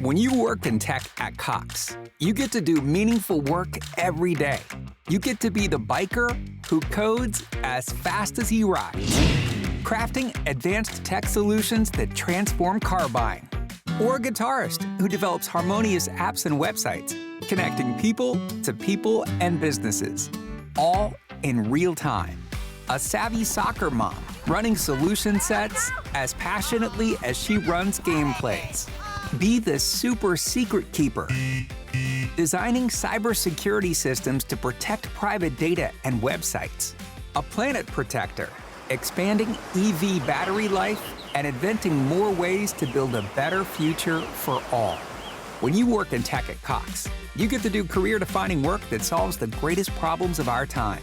When you work in tech at Cox, you get to do meaningful work every day. You get to be the biker who codes as fast as he rides, crafting advanced tech solutions that transform car buying. Or a guitarist who develops harmonious apps and websites, connecting people and businesses, all in real time. A savvy soccer mom running solution sets as passionately as she runs gameplays. Be the super secret keeper, designing cybersecurity systems to protect private data and websites. A planet protector, expanding EV battery life and inventing more ways to build a better future for all. When you work in tech at Cox, you get to do career-defining work that solves the greatest problems of our time.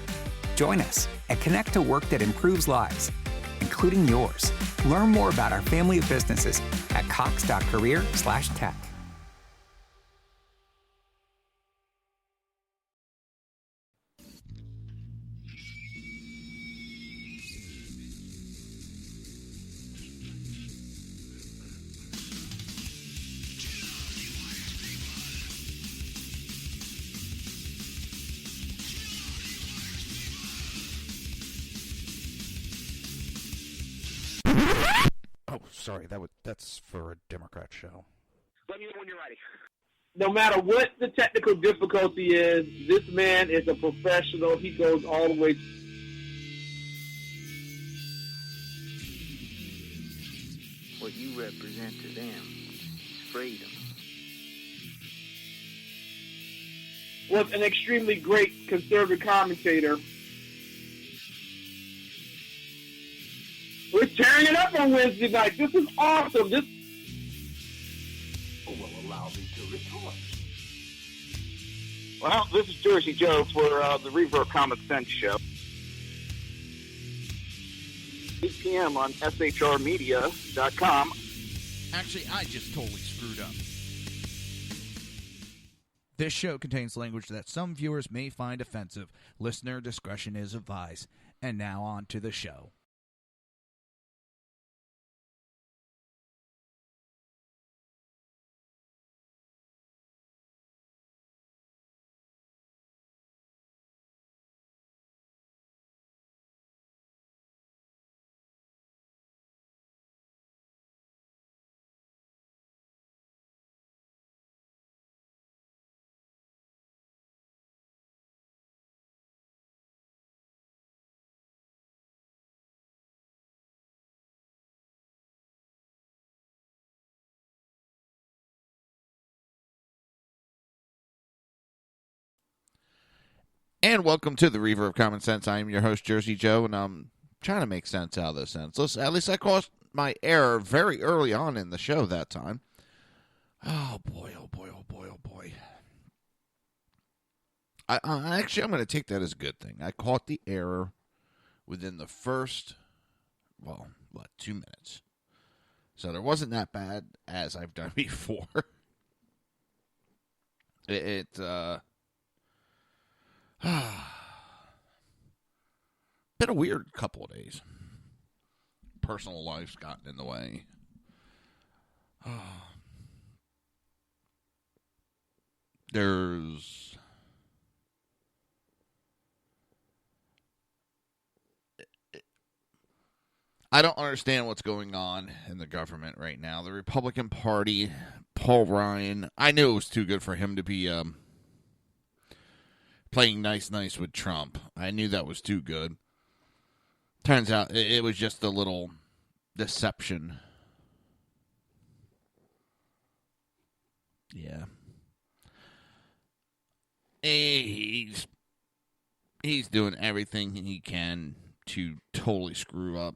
Join us and connect to work that improves lives, including yours. Learn more about our family of businesses at cox.career/tech. Oh, sorry, that's for a Democrat show. Let me know when you're ready. No matter what the technical difficulty is, this man is a professional. He goes all the way. What you represent to them is freedom. Was an extremely great conservative commentator. We're tearing it up on Wednesday night. This is awesome. This will allow me to retort. Well, this is Jersey Joe for the Reaver of Common Sense show. 8 p.m. on shrmedia.com. Actually, I just totally screwed up. This show contains language that some viewers may find offensive. Listener discretion is advised. And now on to the show. And welcome to the Reaver of Common Sense. I am your host, Jersey Joe, and I'm trying to make sense out of this sense. Listen, at least I caught my error very early on in the show that time. Oh, boy, oh, boy, oh, boy, oh, boy. Actually, I'm going to take that as a good thing. I caught the error within the first, 2 minutes. So there wasn't that bad as I've done before. Been a weird couple of days. Personal life's gotten in the way. I don't understand what's going on in the government right now. The Republican Party, Paul Ryan, I knew it was too good for him to be playing nice with Trump. I knew that was too good. Turns out it was just a little deception. Yeah. He's doing everything he can to totally screw up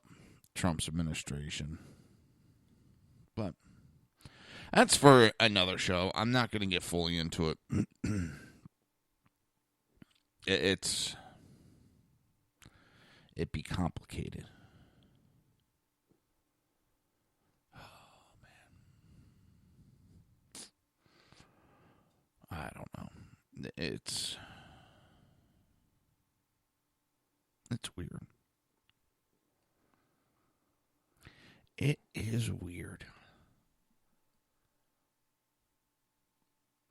Trump's administration. But that's for another show. I'm not going to get fully into it. It'd be complicated. Oh, man. I don't know. It's weird. It is weird.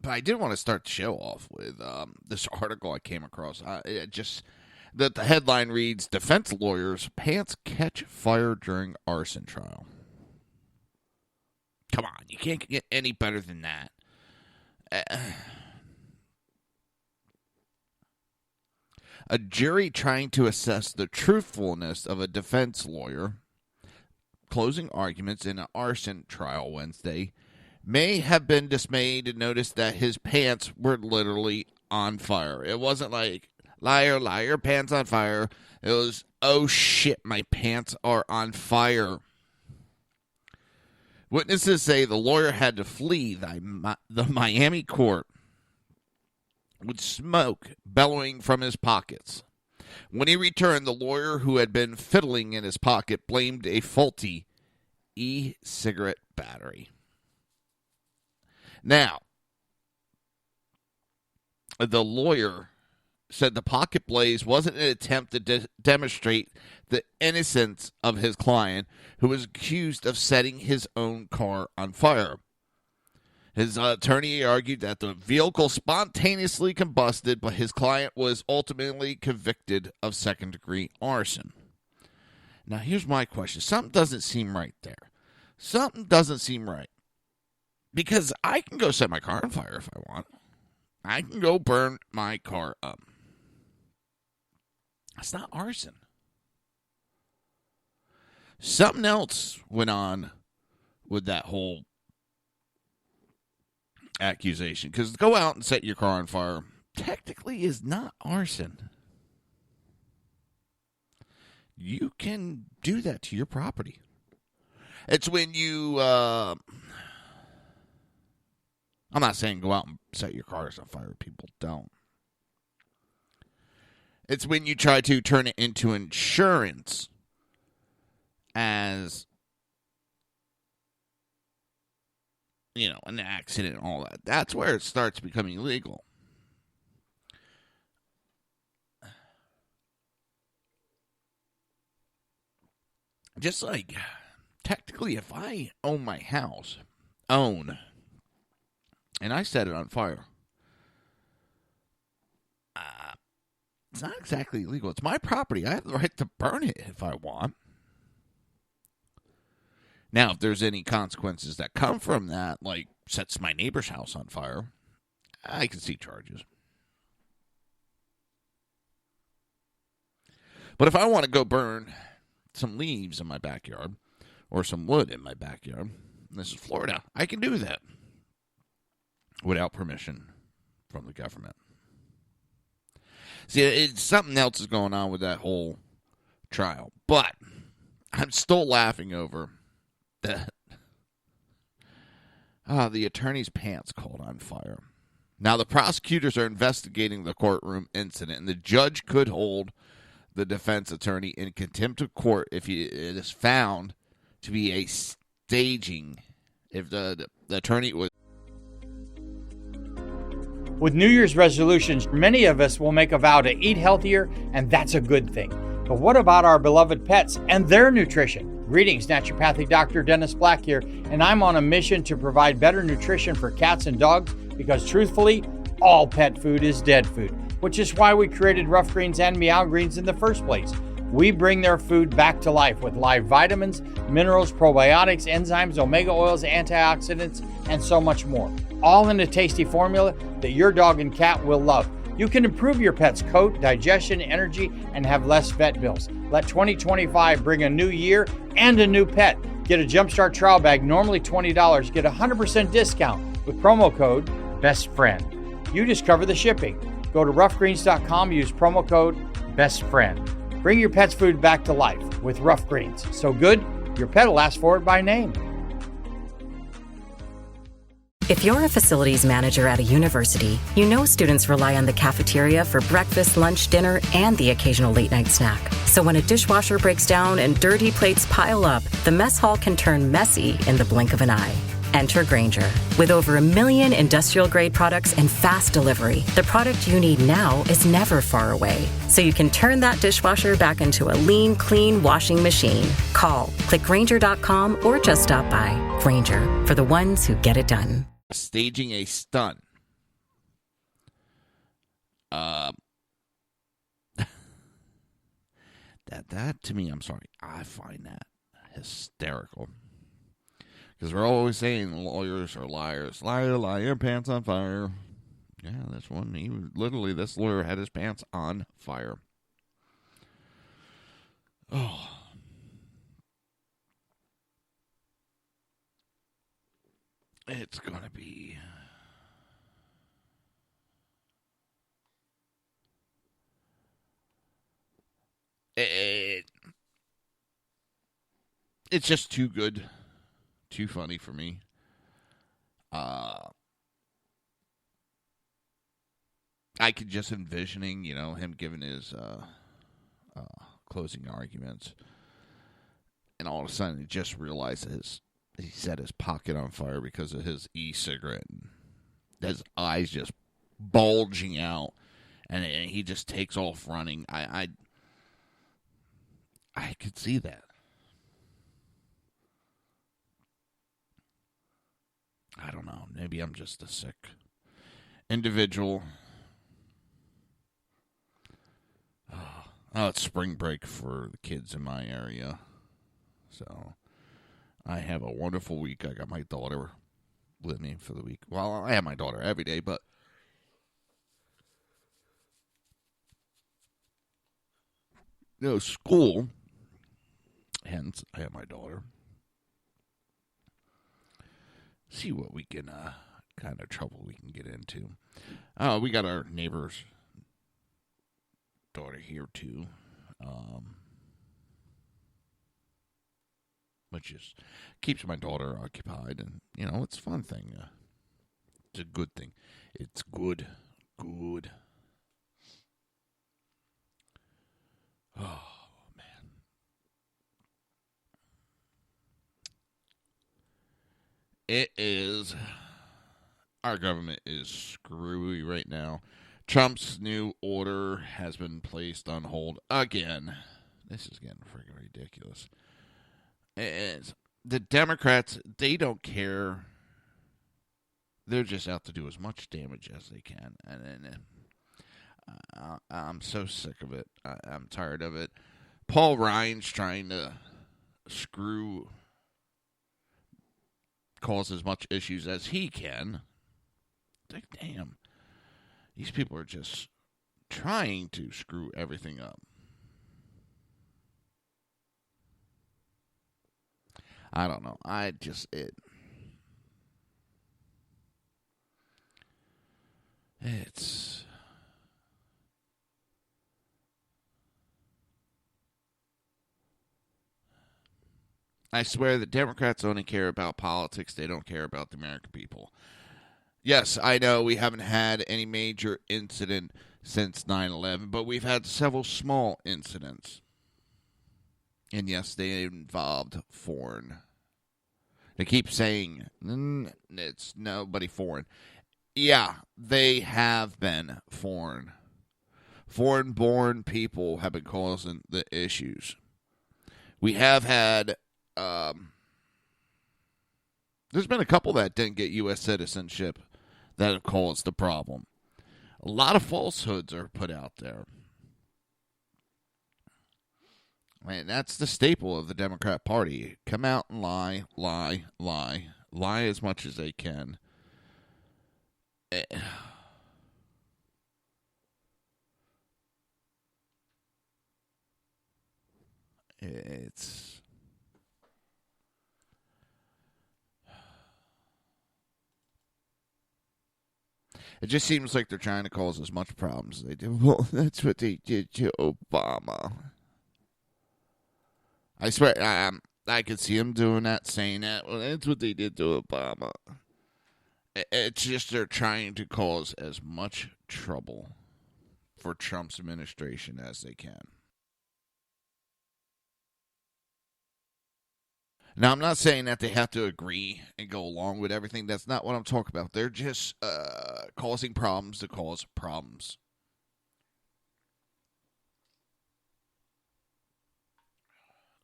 But I did want to start the show off with this article I came across. The headline reads, Defense Lawyers Pants Catch Fire During Arson Trial. Come on, you can't get any better than that. A jury trying to assess the truthfulness of a defense lawyer closing arguments in an arson trial Wednesday may have been dismayed to notice that his pants were literally on fire. It wasn't like, liar, liar, pants on fire. It was, oh shit, my pants are on fire. Witnesses say the lawyer had to flee the Miami court with smoke bellowing from his pockets. When he returned, the lawyer who had been fiddling in his pocket blamed a faulty e-cigarette battery. Now, the lawyer said the pocket blaze wasn't an attempt to demonstrate the innocence of his client, who was accused of setting his own car on fire. His attorney argued that the vehicle spontaneously combusted, but his client was ultimately convicted of second-degree arson. Now, here's my question. Something doesn't seem right there. Something doesn't seem right. Because I can go set my car on fire if I want. I can go burn my car up. That's not arson. Something else went on with that whole accusation. Because to go out and set your car on fire technically is not arson. You can do that to your property. It's when you... I'm not saying go out and set your cars on fire. People don't. It's when you try to turn it into insurance as, you know, an accident and all that. That's where it starts becoming illegal. Just like, technically, if I own my house, and I set it on fire, it's not exactly illegal. It's my property. I have the right to burn it if I want. Now, if there's any consequences that come from that, like sets my neighbor's house on fire, I can see charges. But if I want to go burn some leaves in my backyard or some wood in my backyard, this is Florida, I can do that without permission from the government. See, something else is going on with that whole trial. But I'm still laughing over that. The attorney's pants caught on fire. Now, the prosecutors are investigating the courtroom incident, and the judge could hold the defense attorney in contempt of court if it is found to be a staging. If the attorney was... With New Year's resolutions, many of us will make a vow to eat healthier, and that's a good thing. But what about our beloved pets and their nutrition? Greetings, naturopathic Dr. Dennis Black here, and I'm on a mission to provide better nutrition for cats and dogs because, truthfully, all pet food is dead food, which is why we created Rough Greens and Meow Greens in the first place. We bring their food back to life with live vitamins, minerals, probiotics, enzymes, omega oils, antioxidants, and so much more. All in a tasty formula that your dog and cat will love. You can improve your pet's coat, digestion, energy, and have less vet bills. Let 2025 bring a new year and a new pet. Get a Jumpstart trial bag, normally $20. Get a 100% discount with promo code BESTFRIEND. You just cover the shipping. Go to roughgreens.com, use promo code BESTFRIEND. Bring your pet's food back to life with Rough Greens. So good, your pet will ask for it by name. If you're a facilities manager at a university, you know students rely on the cafeteria for breakfast, lunch, dinner, and the occasional late-night snack. So when a dishwasher breaks down and dirty plates pile up, the mess hall can turn messy in the blink of an eye. Enter Grainger. With over 1 million industrial-grade products and fast delivery, the product you need now is never far away. So you can turn that dishwasher back into a lean, clean washing machine. Call, click Grainger.com, or just stop by. Grainger, for the ones who get it done. Staging a stunt That to me, I'm sorry, I find that hysterical. Because we're always saying lawyers are liars. Liar, liar, pants on fire. Yeah, this one, literally, this lawyer had his pants on fire. Oh. It's going to be... It's just too good, too funny for me. I could just envisioning, him giving his closing arguments, and all of a sudden he just realizes he set his pocket on fire because of his e-cigarette. And his eyes just bulging out, and he just takes off running. I could see that. I don't know. Maybe I'm just a sick individual. Oh, it's spring break for the kids in my area. So I have a wonderful week. I got my daughter with me for the week. Well, I have my daughter every day, but school. Hence, I have my daughter. See what we can, kind of trouble we can get into. We got our neighbor's daughter here, too. Which just keeps my daughter occupied. And, it's a fun thing. It's a good thing. It's good. Good. Oh, man. It is. Our government is screwy right now. Trump's new order has been placed on hold again. This is getting freaking ridiculous. The Democrats, they don't care. They're just out to do as much damage as they can. And I'm so sick of it. I'm tired of it. Paul Ryan's trying to cause as much issues as he can. Like, damn. These people are just trying to screw everything up. I don't know. I swear the Democrats only care about politics. They don't care about the American people. Yes, I know we haven't had any major incident since 9/11, but we've had several small incidents. And yes, they involved foreign. They keep saying it's nobody foreign. Yeah, they have been foreign. Foreign-born people have been causing the issues. We have had... there's been a couple that didn't get U.S. citizenship that have caused the problem. A lot of falsehoods are put out there. And that's the staple of the Democrat Party. Come out and lie, lie, lie. Lie as much as they can. It just seems like they're trying to cause as much problems as they do. Well, that's what they did to Obama. I swear, I could see them doing that, saying that. Well, that's what they did to Obama. It's just they're trying to cause as much trouble for Trump's administration as they can. Now, I'm not saying that they have to agree and go along with everything. That's not what I'm talking about. They're just causing problems to cause problems.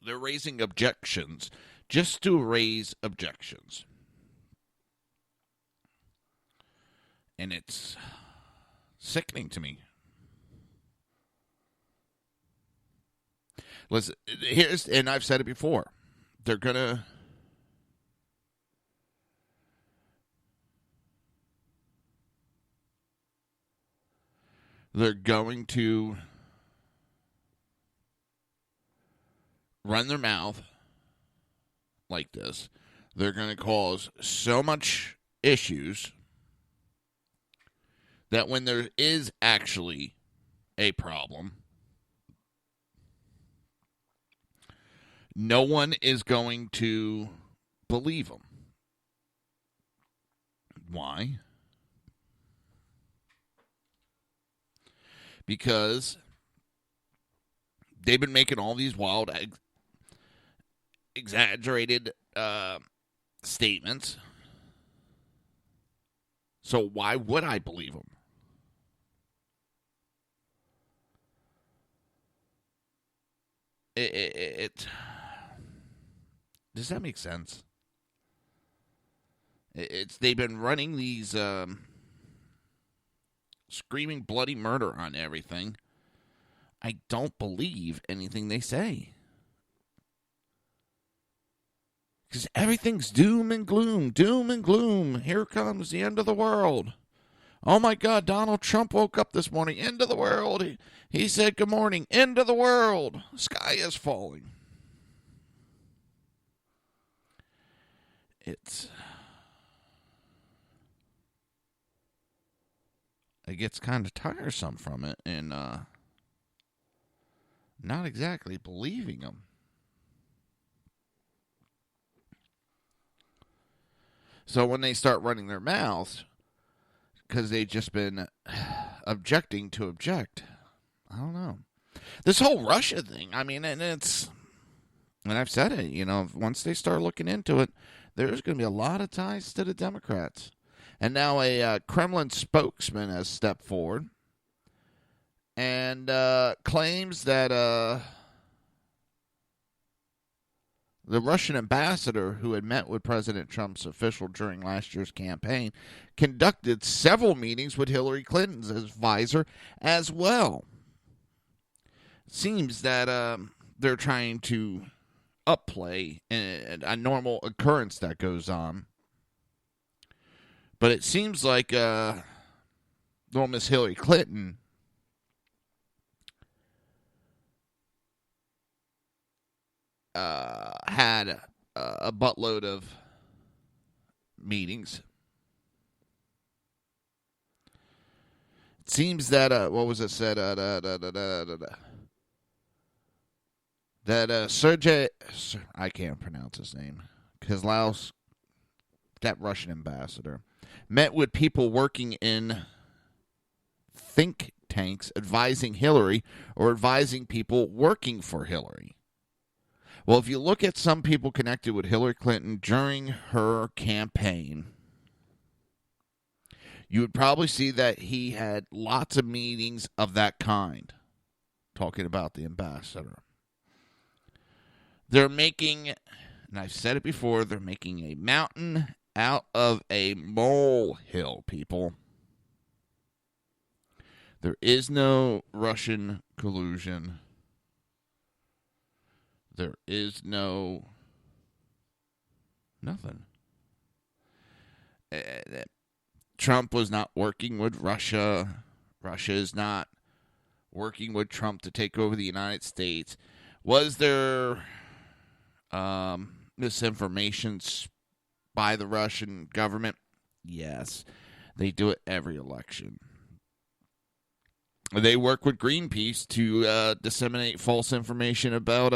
They're raising objections just to raise objections. And it's sickening to me. Listen, and I've said it before. They're going to run their mouth like this. They're going to cause so much issues that when there is actually a problem, no one is going to believe them. Why? Because they've been making all these wild, exaggerated statements. So why would I believe them? Does that make sense? They've been running these screaming bloody murder on everything. I don't believe anything they say. Because everything's doom and gloom, doom and gloom. Here comes the end of the world. Oh my God, Donald Trump woke up this morning. End of the world. He said good morning. End of the world. Sky is falling. It gets kind of tiresome from it, and not exactly believing them. So when they start running their mouths, because they've just been objecting to object, I don't know. This whole Russia thing, I mean, and I've said it, once they start looking into it, there's going to be a lot of ties to the Democrats. And now a Kremlin spokesman has stepped forward and claims that the Russian ambassador who had met with President Trump's official during last year's campaign conducted several meetings with Hillary Clinton's advisor as well. It seems that they're trying to upplay a normal occurrence that goes on. But it seems like little Miss Hillary Clinton had a buttload of meetings. It seems that, what was it said? That Sergei, I can't pronounce his name, Kozlowski, that Russian ambassador, met with people working in think tanks advising Hillary or advising people working for Hillary. Well, if you look at some people connected with Hillary Clinton during her campaign, you would probably see that he had lots of meetings of that kind, talking about the ambassador. They're making, and I've said it before, they're making a mountain out of a molehill, people. There is no Russian collusion. There is nothing. Trump was not working with Russia. Russia is not working with Trump to take over the United States. Was there misinformation by the Russian government? Yes. They do it every election. They work with Greenpeace to disseminate false information about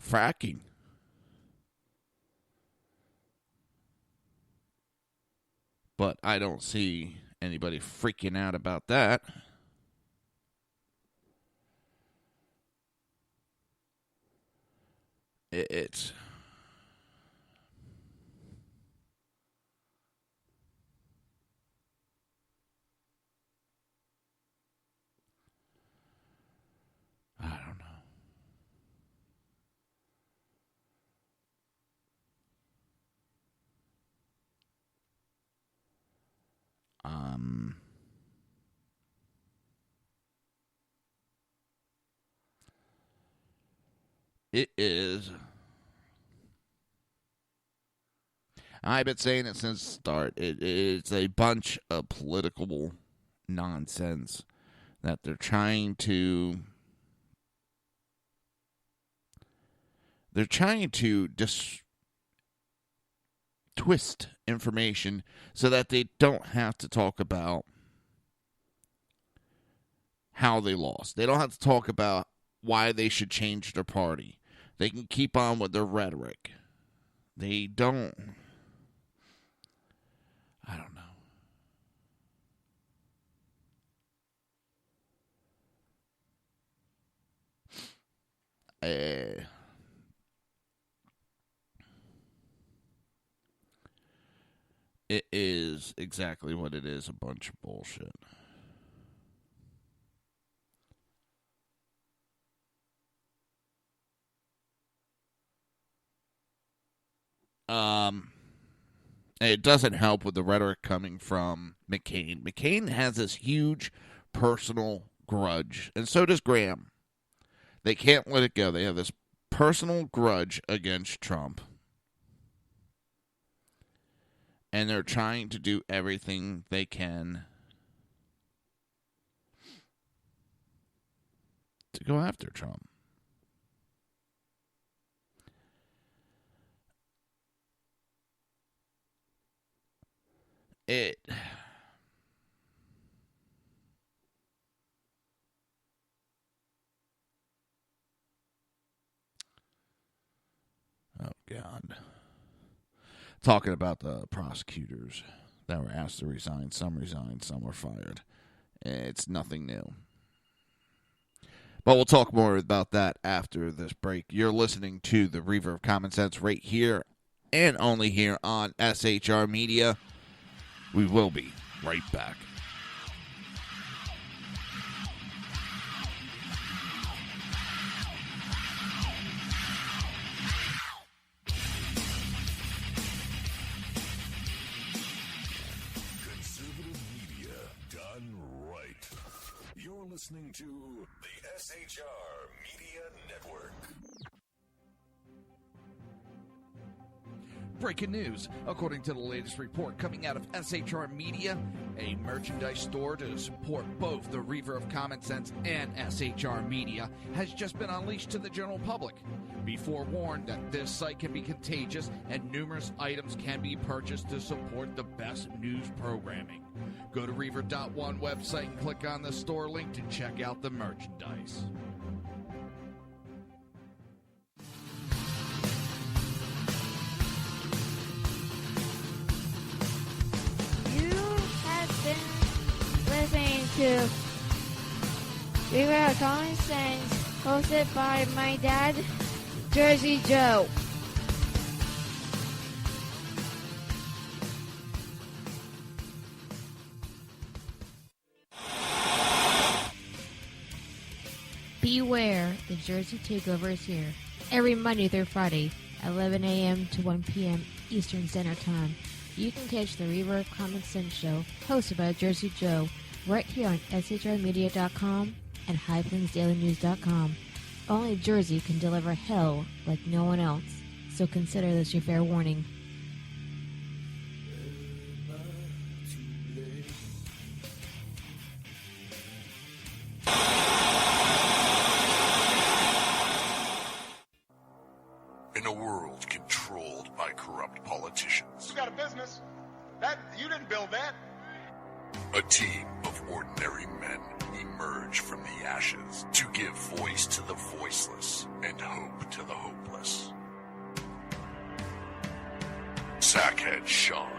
fracking. But I don't see anybody freaking out about that. It's I don't know. It is. I've been saying it since the start. It's a bunch of political nonsense that they're trying to just twist information so that they don't have to talk about how they lost. They don't have to talk about why they should change their party. They can keep on with their rhetoric. They don't. I don't know. It is exactly what it is, a bunch of bullshit. It doesn't help with the rhetoric coming from McCain. McCain has this huge personal grudge, and so does Graham. They can't let it go. They have this personal grudge against Trump. And they're trying to do everything they can to go after Trump. Oh, God. Talking about the prosecutors that were asked to resign. Some resigned, some were fired. It's nothing new. But we'll talk more about that after this break. You're listening to the Reaver of Common Sense right here and only here on SHR Media. We will be right back. Listening to the SHR Media Network. Breaking news. According to the latest report coming out of SHR Media, a merchandise store to support both the Reaver of Common Sense and SHR Media has just been unleashed to the general public. Be forewarned that this site can be contagious and numerous items can be purchased to support the best news programming. Go to Reaver.one website and click on the store link to check out the merchandise. You have been listening to Reaver of Common Sense, hosted by my dad, Jersey Joe. Beware, the Jersey Takeover is here. Every Monday through Friday, 11 a.m. to 1 p.m. Eastern Standard Time. You can catch the Reaver of Common Sense show, hosted by Jersey Joe, right here on shrmedia.com and highplains.dailynews.com. Only Jersey can deliver hell like no one else, so consider this your fair warning. In a world controlled by corrupt politicians, You got a business. That you didn't build that. a team of ordinary men emerge from the ashes to give voice to the voiceless and hope to the hopeless. Sackhead Sean.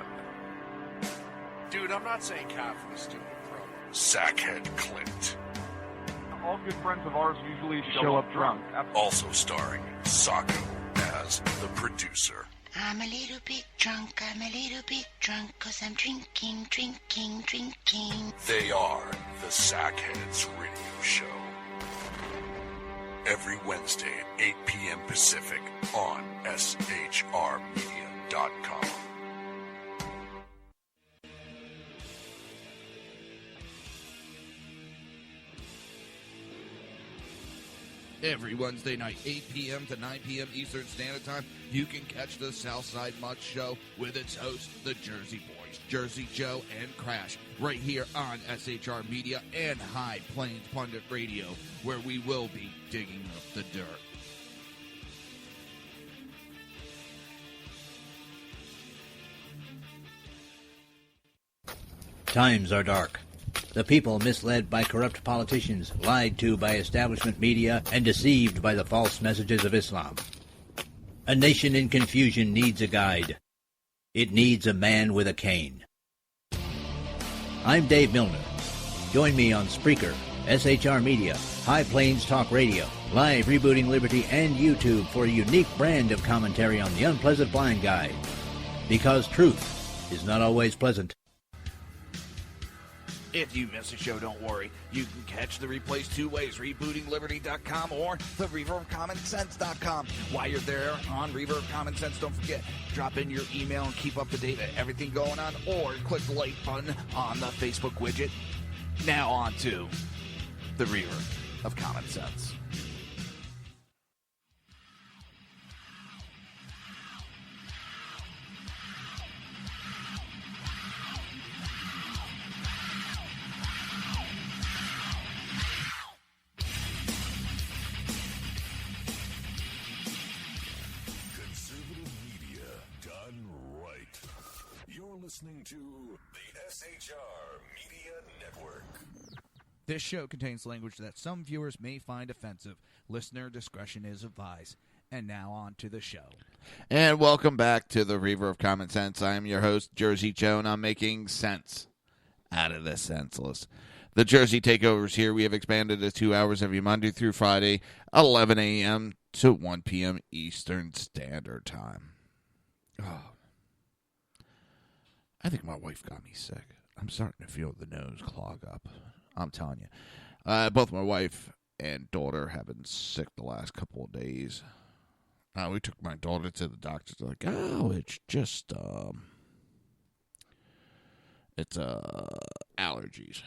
Dude, I'm not saying cow for the stupid program. Sackhead Clint. All good friends of ours usually show up drunk. Also starring Sacco as the producer. I'm a little bit drunk, 'cause I'm drinking. They are the Sackheads Radio Show. Every Wednesday at 8 p.m. Pacific on shrmedia.com. Every Wednesday night, 8 p.m. to 9 p.m. Eastern Standard Time, you can catch the Southside Mutt Show with its host, the Jersey Boys, Jersey Joe and Crash, right here on SHR Media and High Plains Pundit Radio, where we will be digging up the dirt. Times are dark. The people misled by corrupt politicians, lied to by establishment media, and deceived by the false messages of Islam. A nation in confusion needs a guide. It needs a man with a cane. I'm Dave Milner. Join me on Spreaker, SHR Media, High Plains Talk Radio, Live Rebooting Liberty, and YouTube for a unique brand of commentary on the unpleasant blind guide. Because truth is not always pleasant. If you miss a show, don't worry. You can catch the replays two ways, rebootingliberty.com or the Reaver of Common Sense.com. While you're there on Reaver of Common Sense, don't forget, drop in your email and keep up to date with everything going on, or click the like button on the Facebook widget. Now on to the Reaver of Common Sense. Listening to the SHR Media Network. This show contains language that some viewers may find offensive. Listener discretion is advised. And now on to the show. And welcome back to the Reaver of Common Sense. I am your host, Jersey Joe, and I'm making sense out of the senseless. The Jersey Takeovers here. We have expanded to 2 hours every Monday through Friday, 11 a.m. to 1 p.m. Eastern Standard Time. Oh. I think my wife got me sick. I'm starting to feel the nose clog up. I'm telling you. Both my wife and daughter have been sick the last couple of days. We took my daughter to the doctor. They're like, oh, it's just, it's allergies.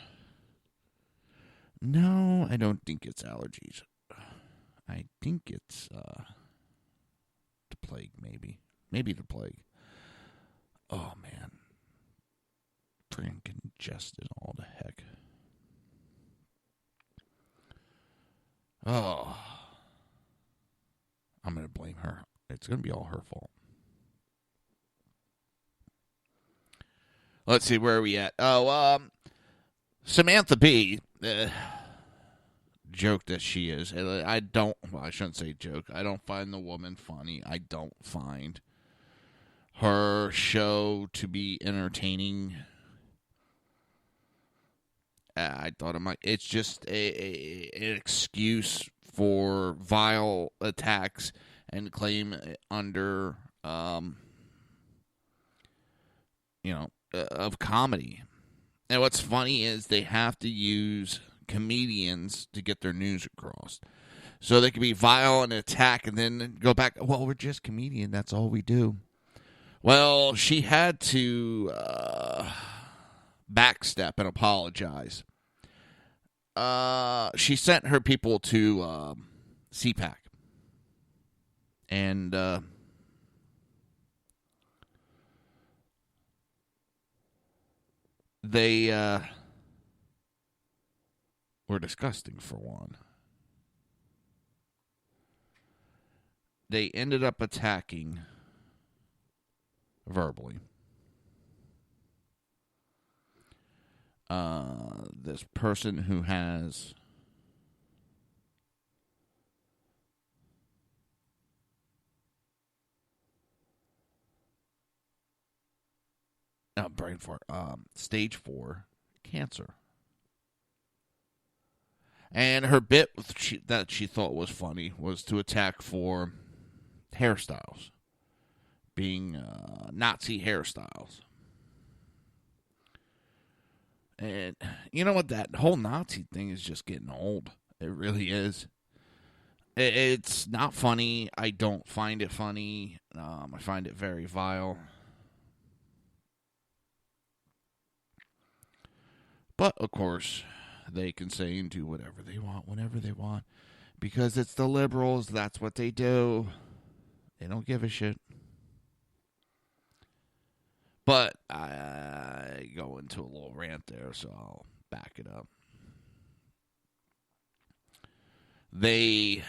No, I don't think it's allergies. I think it's the plague, maybe. Maybe the plague. Oh, man. Freaking congested all the heck. Oh. I'm going to blame her. It's going to be all her fault. Let's see, where are we at? Oh, Samantha B. Joke that she is. I shouldn't say joke. I don't find the woman funny. I don't find her show to be entertaining. I thought it might. It's just an excuse for vile attacks and claim under, of comedy. And what's funny is they have to use comedians to get their news across. So they can be vile and attack and then go back, well, we're just comedian. That's all we do. Well, she had to backstep and apologize. She sent her people to CPAC. And they were disgusting, for one. They ended up attacking verbally this person who has brain fart, stage 4 cancer. And her bit that she thought was funny was to attack for hairstyles being Nazi hairstyles. And you know what? That whole Nazi thing is just getting old. It really is. It's not funny. I don't find it funny. I find it very vile. But, of course, they can say and do whatever they want, whenever they want. Because it's the liberals, that's what they do. They don't give a shit. But I go into a little rant there, so I'll back it up. They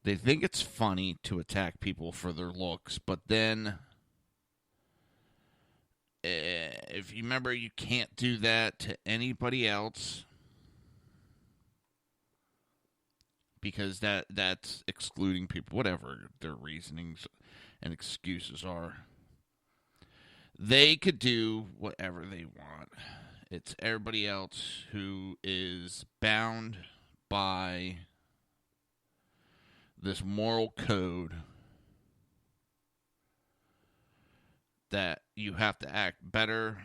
think it's funny to attack people for their looks, but then if you remember, you can't do that to anybody else because that's excluding people, whatever their reasonings and excuses are. They could do whatever they want. It's everybody else who is bound by this moral code that you have to act better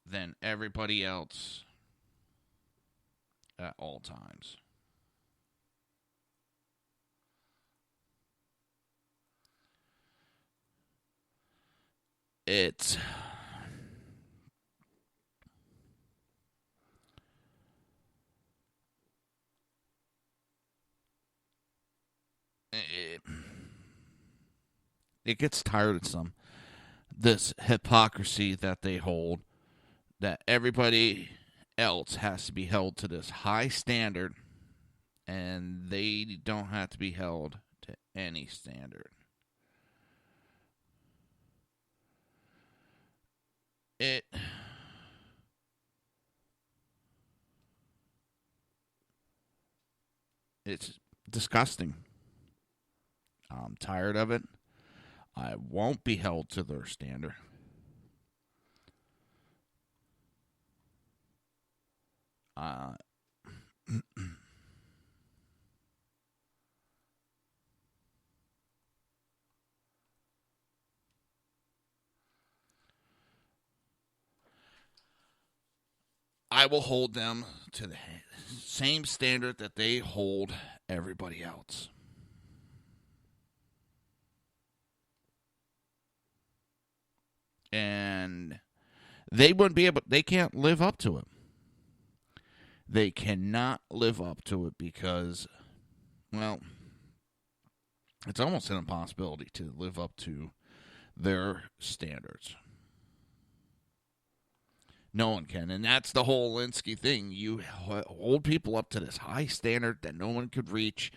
than everybody else at all times. It gets tiresome, this hypocrisy that they hold, that everybody else has to be held to this high standard, and they don't have to be held to any standard. It's disgusting. I'm tired of it. I won't be held to their standard. I will hold them to the same standard that they hold everybody else. And they wouldn't be able, they can't live up to it. They cannot live up to it because, well, it's almost an impossibility to live up to their standards. No one can, and that's the whole Linsky thing. You hold people up to this high standard that no one could reach.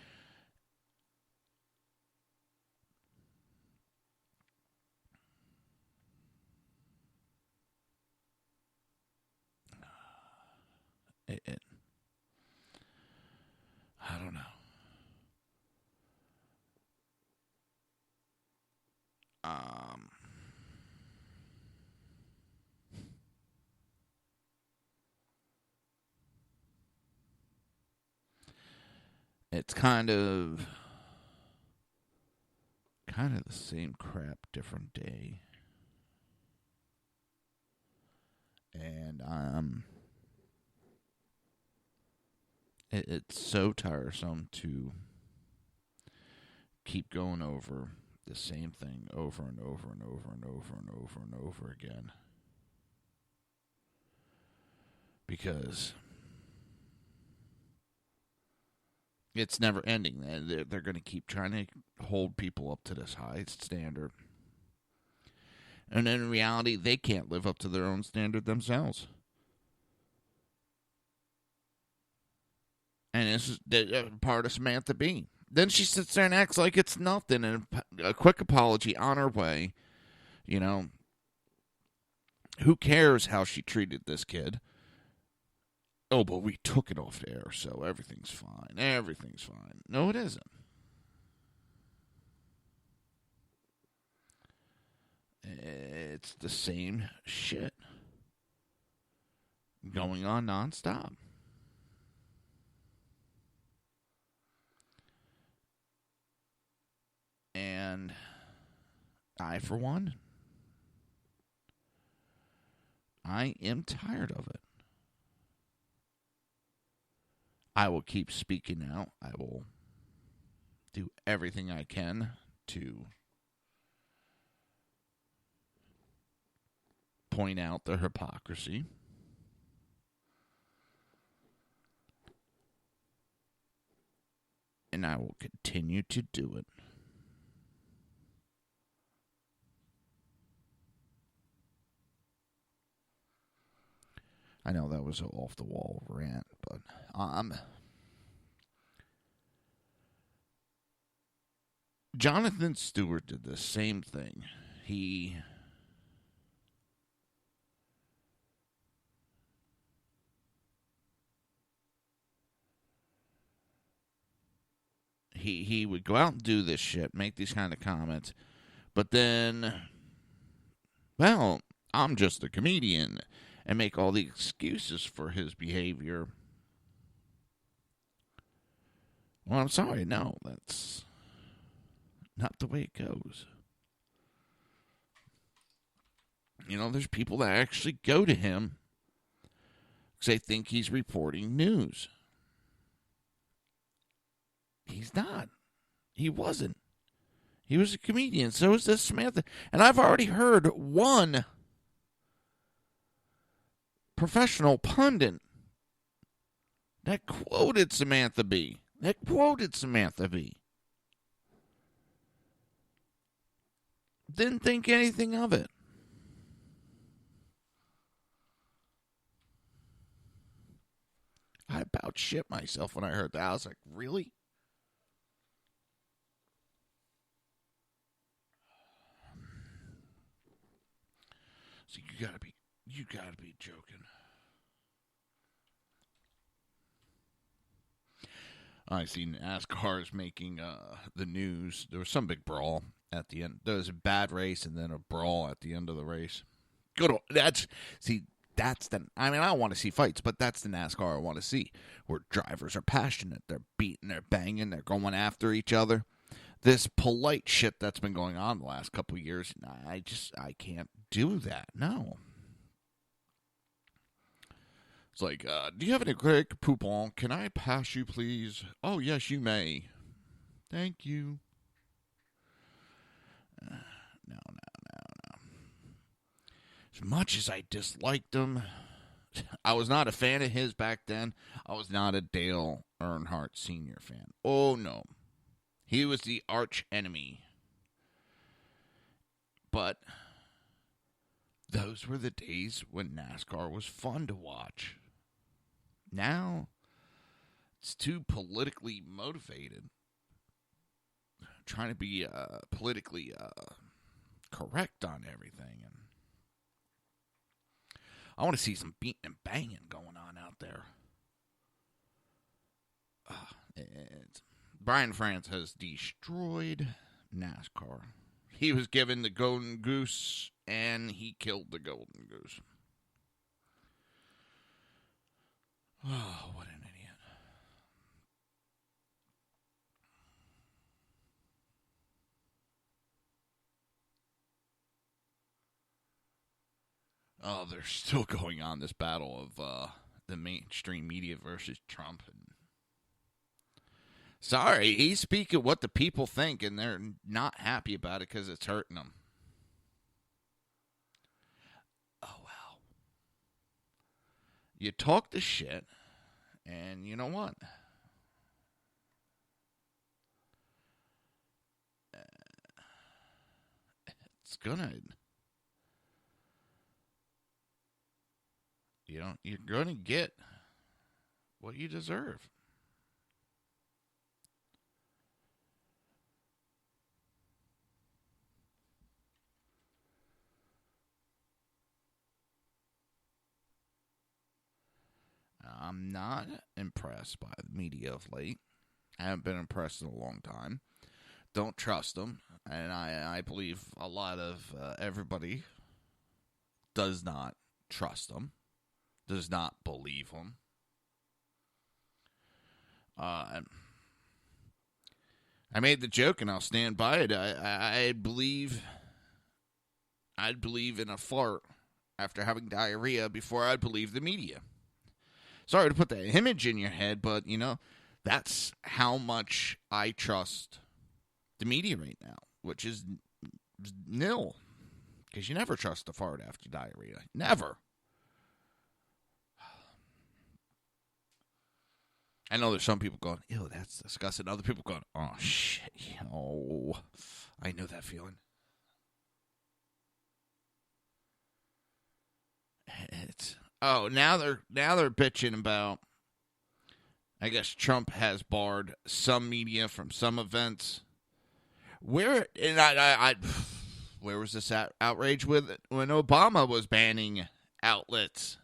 I don't know. It's kind of the same crap, different day. And it's so tiresome to keep going over the same thing over and over and over and over and over and over again. Because it's never ending. They're going to keep trying to hold people up to this high standard. And in reality, they can't live up to their own standard themselves. And this is part of Samantha Bee. Then she sits there and acts like it's nothing, and a quick apology on her way. You know, who cares how she treated this kid? Oh, but we took it off the air, so everything's fine. Everything's fine. No, it isn't. It's the same shit going on nonstop. And I, for one, I am tired of it. I will keep speaking out. I will do everything I can to point out their hypocrisy. And I will continue to do it. I know that was an off-the-wall rant, but Jonathan Stewart did the same thing. He would go out and do this shit, make these kind of comments, but then, well, I'm just a comedian, and make all the excuses for his behavior. Well, I'm sorry, no, that's not the way it goes. You know, there's people that actually go to him because they think he's reporting news. He's not. He wasn't. He was a comedian. So is this Samantha. And I've already heard one professional pundit that quoted Samantha Bee. Didn't think anything of it. I about shit myself when I heard that. I was like, really? So you gotta be joking. I seen NASCAR is making the news. There was some big brawl at the end. There was a bad race and then a brawl at the end of the race. That's the. I mean, I don't want to see fights, but that's the NASCAR I want to see, where drivers are passionate. They're beating, they're banging, they're going after each other. This polite shit that's been going on the last couple of years, I can't do that. No. It's like, do you have any quick poupon? Can I pass you, please? Oh, yes, you may. Thank you. No. As much as I disliked him, I was not a fan of his back then. I was not a Dale Earnhardt Sr. fan. Oh, no. He was the arch enemy. But those were the days when NASCAR was fun to watch. Now, it's too politically motivated. Trying to be politically correct on everything. And I want to see some beating and banging going on out there. Brian France has destroyed NASCAR. He was given the golden goose, and he killed the golden goose. Oh, what an idiot. Oh, they're still going on this battle of the mainstream media versus Trump. And sorry, he's speaking what the people think, and they're not happy about it because it's hurting them. Oh, well. You talk the shit, and you know what? It's gonna... You're going to get what you deserve. I'm not impressed by the media of late. I haven't been impressed in a long time. Don't trust them. And I believe a lot of everybody does not trust them. Does not believe him. I made the joke, and I'll stand by it. I'd believe in a fart after having diarrhea before I'd believe the media. Sorry to put that image in your head, but, that's how much I trust the media right now, which is nil. Because you never trust a fart after diarrhea. Never. I know there's some people going, ew, that's disgusting. Other people going, oh, shit. Oh, I know that feeling. Now they're bitching about, I guess Trump has barred some media from some events. Where was this outrage with it? When Obama was banning outlets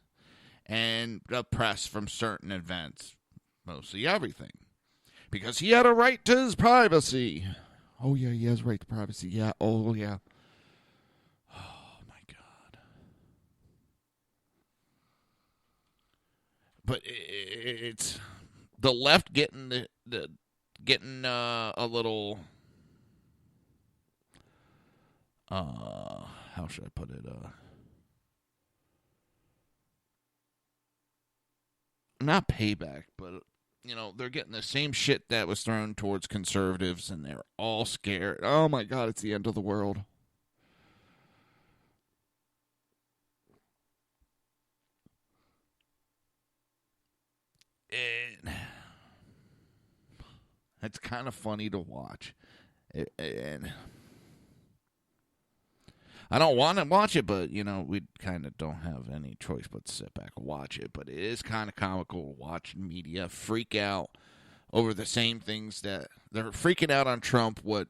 and the press from certain events, mostly everything, because he had a right to his privacy. Oh yeah, he has a right to privacy. Yeah. Oh yeah. Oh my God. But it's the left getting a little. How should I put it? Not payback, but, they're getting the same shit that was thrown towards conservatives, and they're all scared. Oh, my God, it's the end of the world. And it's kind of funny to watch. And I don't want to watch it, but, we kind of don't have any choice but to sit back and watch it. But it is kind of comical watching media freak out over the same things that they're freaking out on Trump, what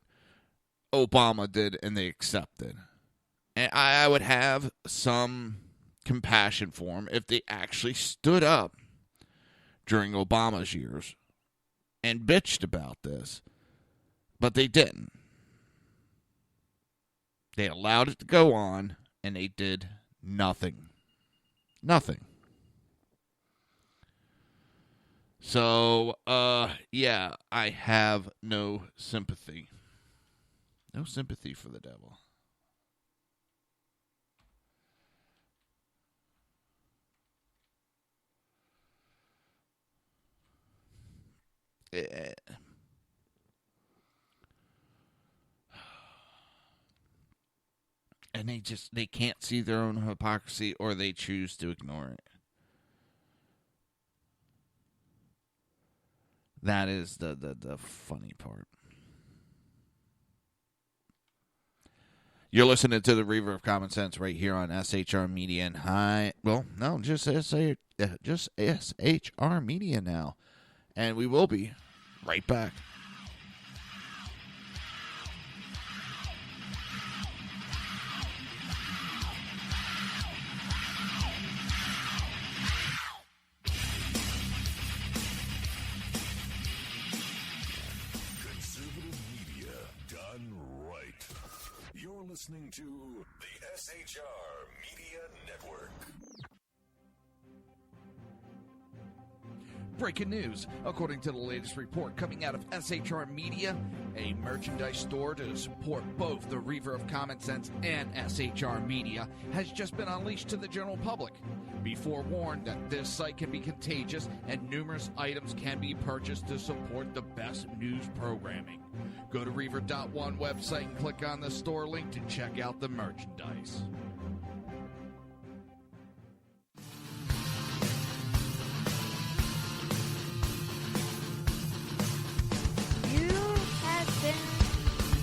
Obama did, and they accepted. And I would have some compassion for him if they actually stood up during Obama's years and bitched about this. But they didn't. They allowed it to go on, and they did nothing. Nothing. So, yeah, I have no sympathy. No sympathy for the devil. And they can't see their own hypocrisy, or they choose to ignore it. That is the funny part. You're listening to the Reaver of Common Sense right here on SHR Media and just SHR Media now. And we will be right back. Listening to the SHR Media Network. Breaking news. According to the latest report coming out of SHR Media, a merchandise store to support both the Reaver of Common Sense and SHR Media has just been unleashed to the general public. Be forewarned that this site can be contagious and numerous items can be purchased to support the best news programming. Go to Reaver.one website and click on the store link to check out the merchandise.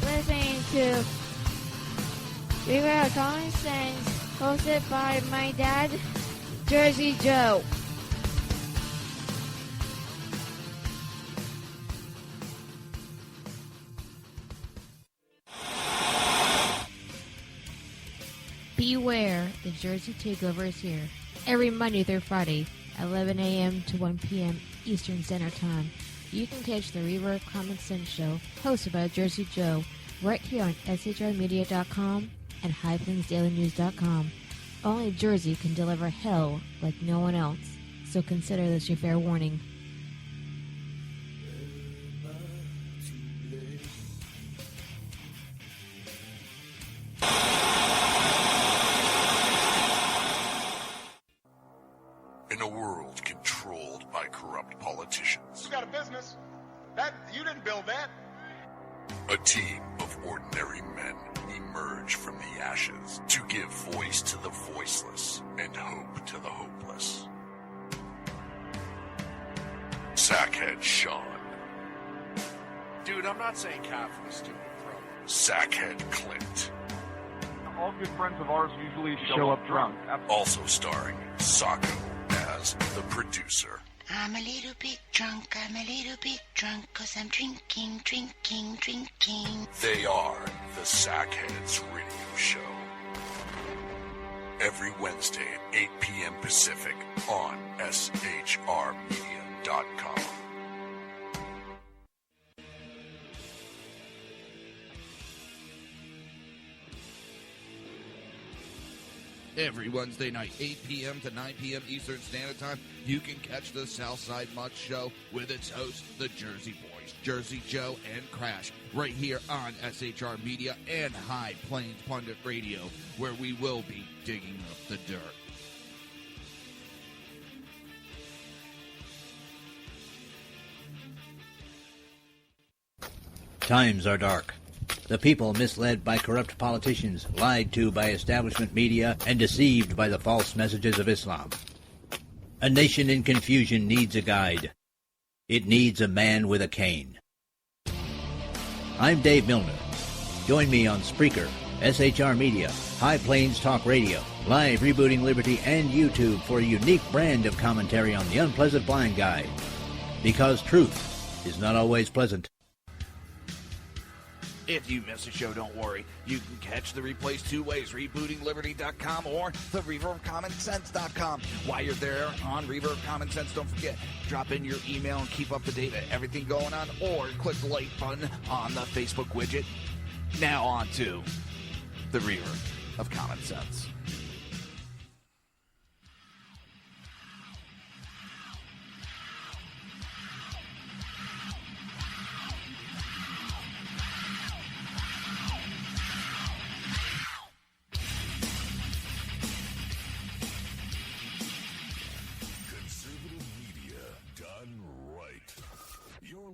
Listening to Reaver of Common Sense, hosted by my dad, Jersey Joe. Beware, the Jersey Takeover is here. Every Monday through Friday, 11 a.m. to 1 p.m. Eastern Standard Time. You can catch the Reaver of Common Sense show, hosted by Jersey Joe, right here on shrmedia.com and hyphensdailynews.com. Only Jersey can deliver hell like no one else, so consider this your fair warning. In a world controlled by corrupt politicians, You got a business. That you didn't build that. a team of ordinary men emerge from the ashes to give voice to the voiceless and hope to the hopeless. Sackhead Sean. Dude, I'm not saying cow for the stupid throat. Sackhead Clint. All good friends of ours usually show up drunk. Also starring Sacco as the producer. I'm a little bit drunk, 'cause I'm drinking. They are the Sackheads Radio Show. Every Wednesday at 8 p.m. Pacific on shrmedia.com. Every Wednesday night, 8 p.m. to 9 p.m. Eastern Standard Time, you can catch the Southside Mutt Show with its hosts, the Jersey Boys, Jersey Joe and Crash, right here on SHR Media and High Plains Pundit Radio, where we will be digging up the dirt. Times are dark. The people misled by corrupt politicians, lied to by establishment media, and deceived by the false messages of Islam. A nation in confusion needs a guide. It needs a man with a cane. I'm Dave Milner. Join me on Spreaker, SHR Media, High Plains Talk Radio, Live Rebooting Liberty, and YouTube for a unique brand of commentary on the unpleasant blind guy. Because truth is not always pleasant. If you miss a show, don't worry. You can catch the replays two ways, rebootingliberty.com or the Reaver of Common Sense.com. While you're there on Reaver of Common Sense, don't forget, drop in your email and keep up to date with everything going on, or click the like button on the Facebook widget. Now on to the Reaver of Common Sense.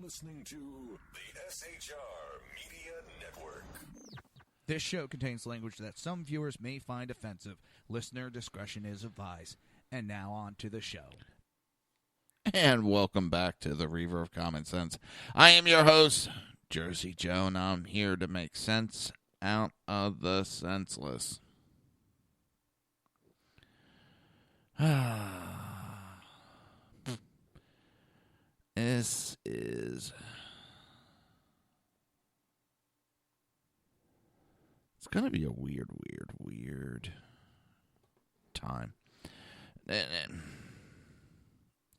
Listening to the SHR Media Network. This show contains language that some viewers may find offensive. Listener discretion is advised. And now on to the show. And welcome back to the Reaver of Common Sense. I am your host, Jersey Joe, and I'm here to make sense out of the senseless. This is... It's going to be a weird time. And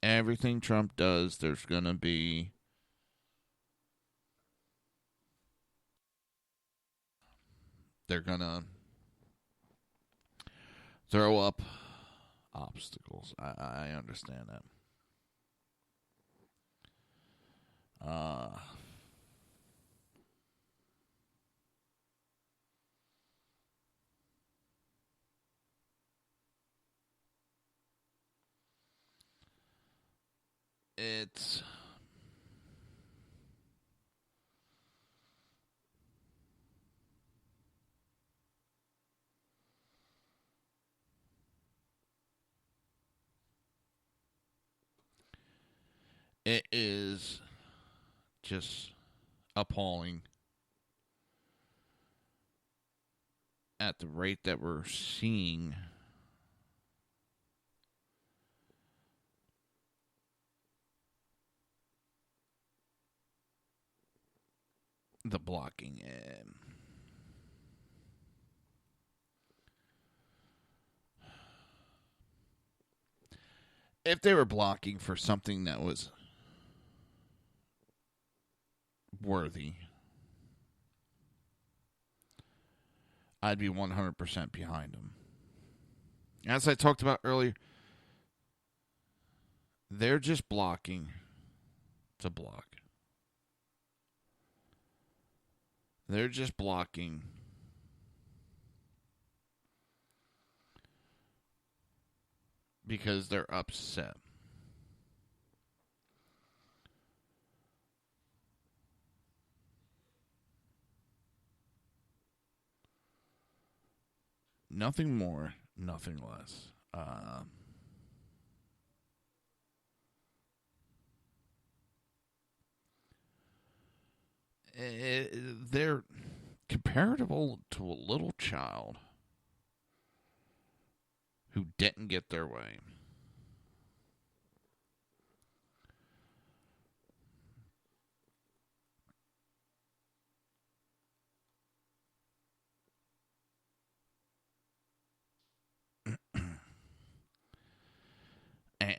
everything Trump does, there's going to be... They're going to throw up obstacles. I understand that. It's it is just appalling at the rate that we're seeing the blocking. If they were blocking for something that was worthy, I'd be 100% behind them. As I talked about earlier, they're just blocking to block. They're just blocking because they're upset. Nothing more, nothing less. They're comparable to a little child who didn't get their way. And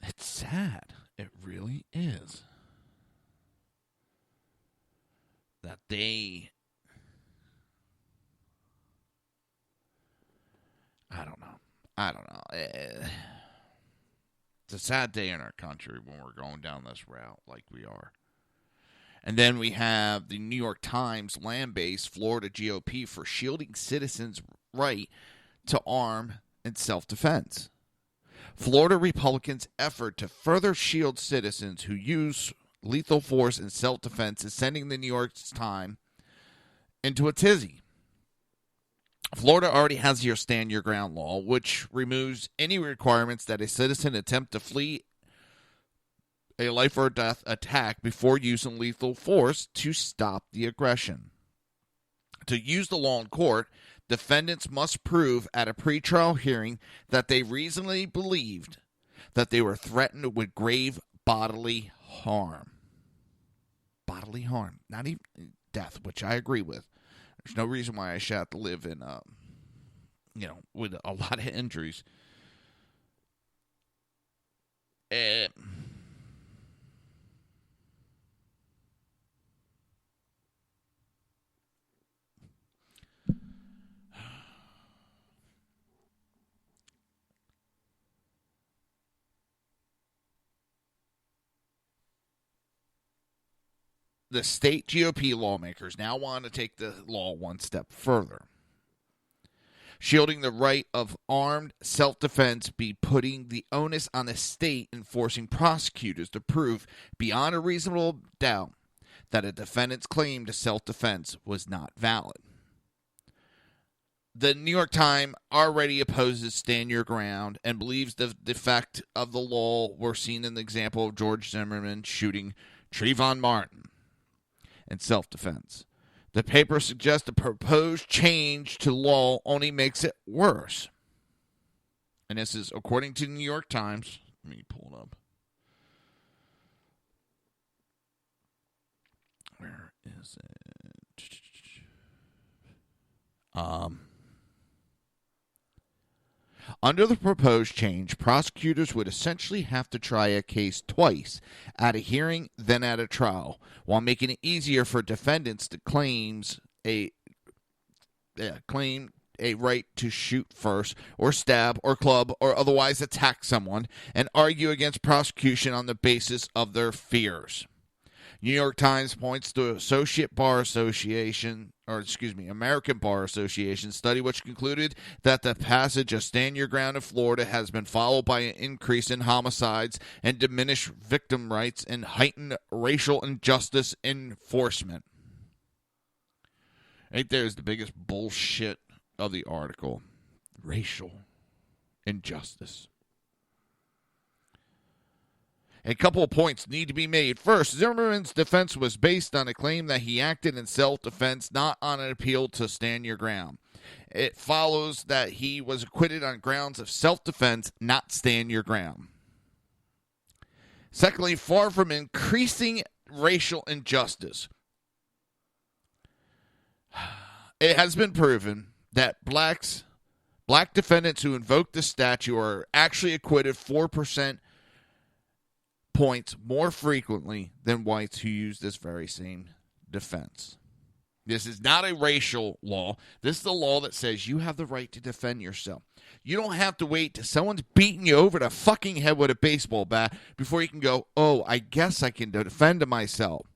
it's sad. It really is. That they, I don't know. It's a sad day in our country when we're going down this route like we are. And then we have the New York Times land-based Florida GOP for shielding citizens' right to arm and self-defense. Florida Republicans' effort to further shield citizens who use lethal force in self-defense is sending the New York Times into a tizzy. Florida already has your stand your ground law, which removes any requirements that a citizen attempt to flee a life or death attack before using lethal force to stop the aggression. To use the law in court, defendants must prove at a pretrial hearing that they reasonably believed that they were threatened with grave bodily harm. Bodily harm, not even death, which I agree with. There's no reason why I should have to live in, with a lot of injuries. The state GOP lawmakers now want to take the law one step further. Shielding the right of armed self-defense be putting the onus on the state and forcing prosecutors to prove beyond a reasonable doubt that a defendant's claim to self-defense was not valid. The New York Times already opposes stand your ground and believes the effect of the law were seen in the example of George Zimmerman shooting Trayvon Martin in self-defense. The paper suggests the proposed change to law only makes it worse. And this is according to the New York Times. Let me pull it up. Where is it? Under the proposed change, prosecutors would essentially have to try a case twice, at a hearing, then at a trial, while making it easier for defendants to claim a right to shoot first, or stab, or club, or otherwise attack someone, and argue against prosecution on the basis of their fears. New York Times points to American Bar Association study, which concluded that the passage of Stand Your Ground in Florida has been followed by an increase in homicides and diminished victim rights and heightened racial injustice enforcement. Right there is the biggest bullshit of the article. Racial injustice. A couple of points need to be made. First, Zimmerman's defense was based on a claim that he acted in self-defense, not on an appeal to stand your ground. It follows that he was acquitted on grounds of self-defense, not stand your ground. Secondly, far from increasing racial injustice, it has been proven that black defendants who invoke the statute are actually acquitted 4% points more frequently than whites who use this very same defense. This is not a racial law. This is a law that says you have the right to defend yourself. You don't have to wait till someone's beating you over the fucking head with a baseball bat before you can go, oh, I guess I can defend myself.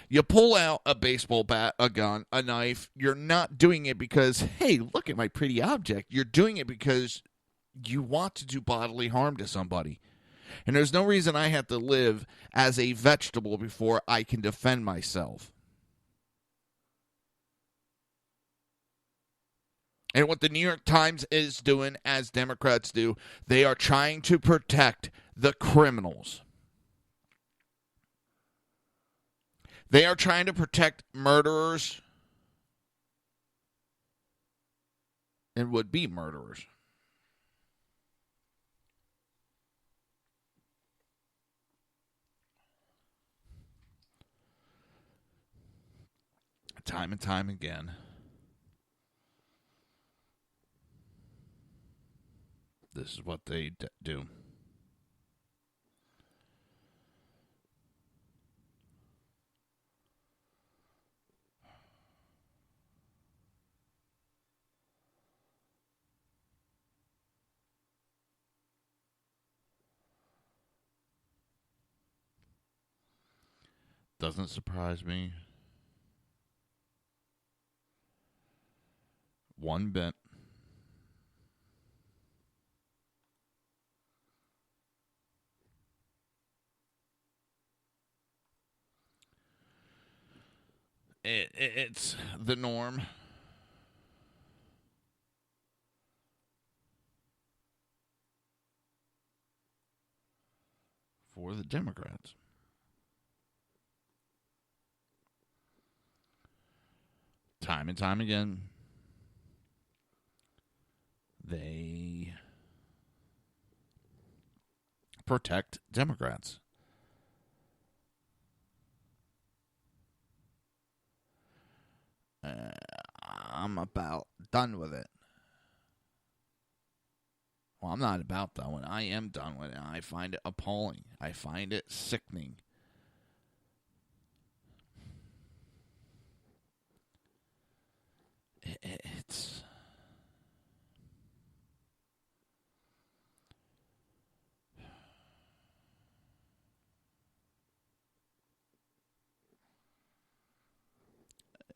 You pull out a baseball bat, a gun, a knife. You're not doing it because, hey, look at my pretty object. You're doing it because you want to do bodily harm to somebody. And there's no reason I have to live as a vegetable before I can defend myself. And what the New York Times is doing, as Democrats do, they are trying to protect the criminals. They are trying to protect murderers and would-be murderers. Time and time again. This is what they do. Doesn't surprise me one bit. It's the norm. For the Democrats. Time and time again, they protect Democrats. I'm about done with it. Well, I'm not about done with it. I am done with it. I find it appalling. I find it sickening. It's...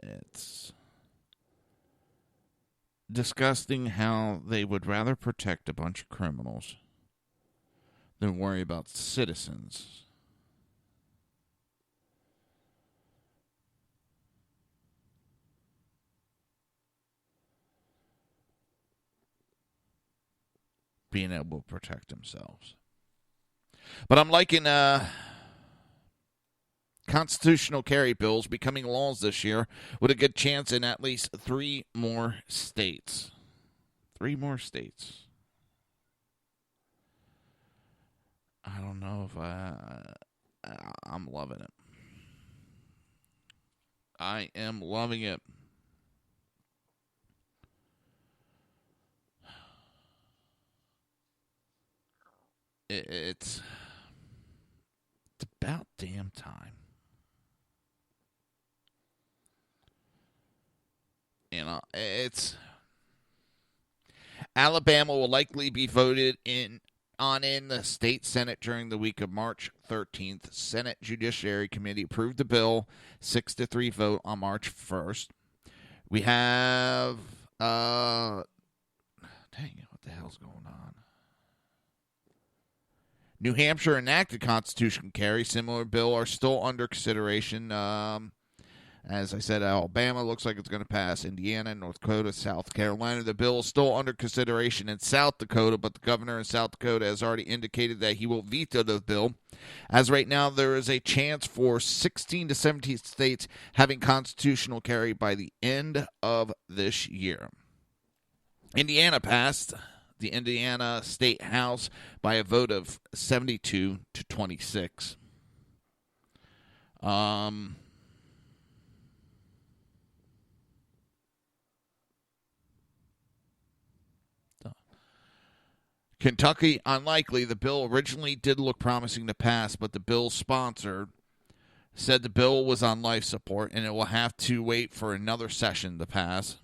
It's disgusting how they would rather protect a bunch of criminals than worry about citizens. Being able to protect themselves. But I'm liking constitutional carry bills becoming laws this year with a good chance in at least 3 more states. 3 more states. I don't know if I'm loving it. I am loving it. It's about damn time. You know, it's Alabama will likely be voted in the state Senate during the week of March 13th. Senate Judiciary Committee approved the bill, 6-3 vote on March 1st. We have dang it, what the hell's going on? New Hampshire enacted constitutional carry. Similar bill are still under consideration. As I said, Alabama looks like it's going to pass. Indiana, North Dakota, South Carolina. The bill is still under consideration in South Dakota, but the governor in South Dakota has already indicated that he will veto the bill. As right now, there is a chance for 16 to 17 states having constitutional carry by the end of this year. Indiana passed the Indiana State House by a vote of 72 to 26. Kentucky, unlikely. The bill originally did look promising to pass, but the bill's sponsor said the bill was on life support and it will have to wait for another session to pass.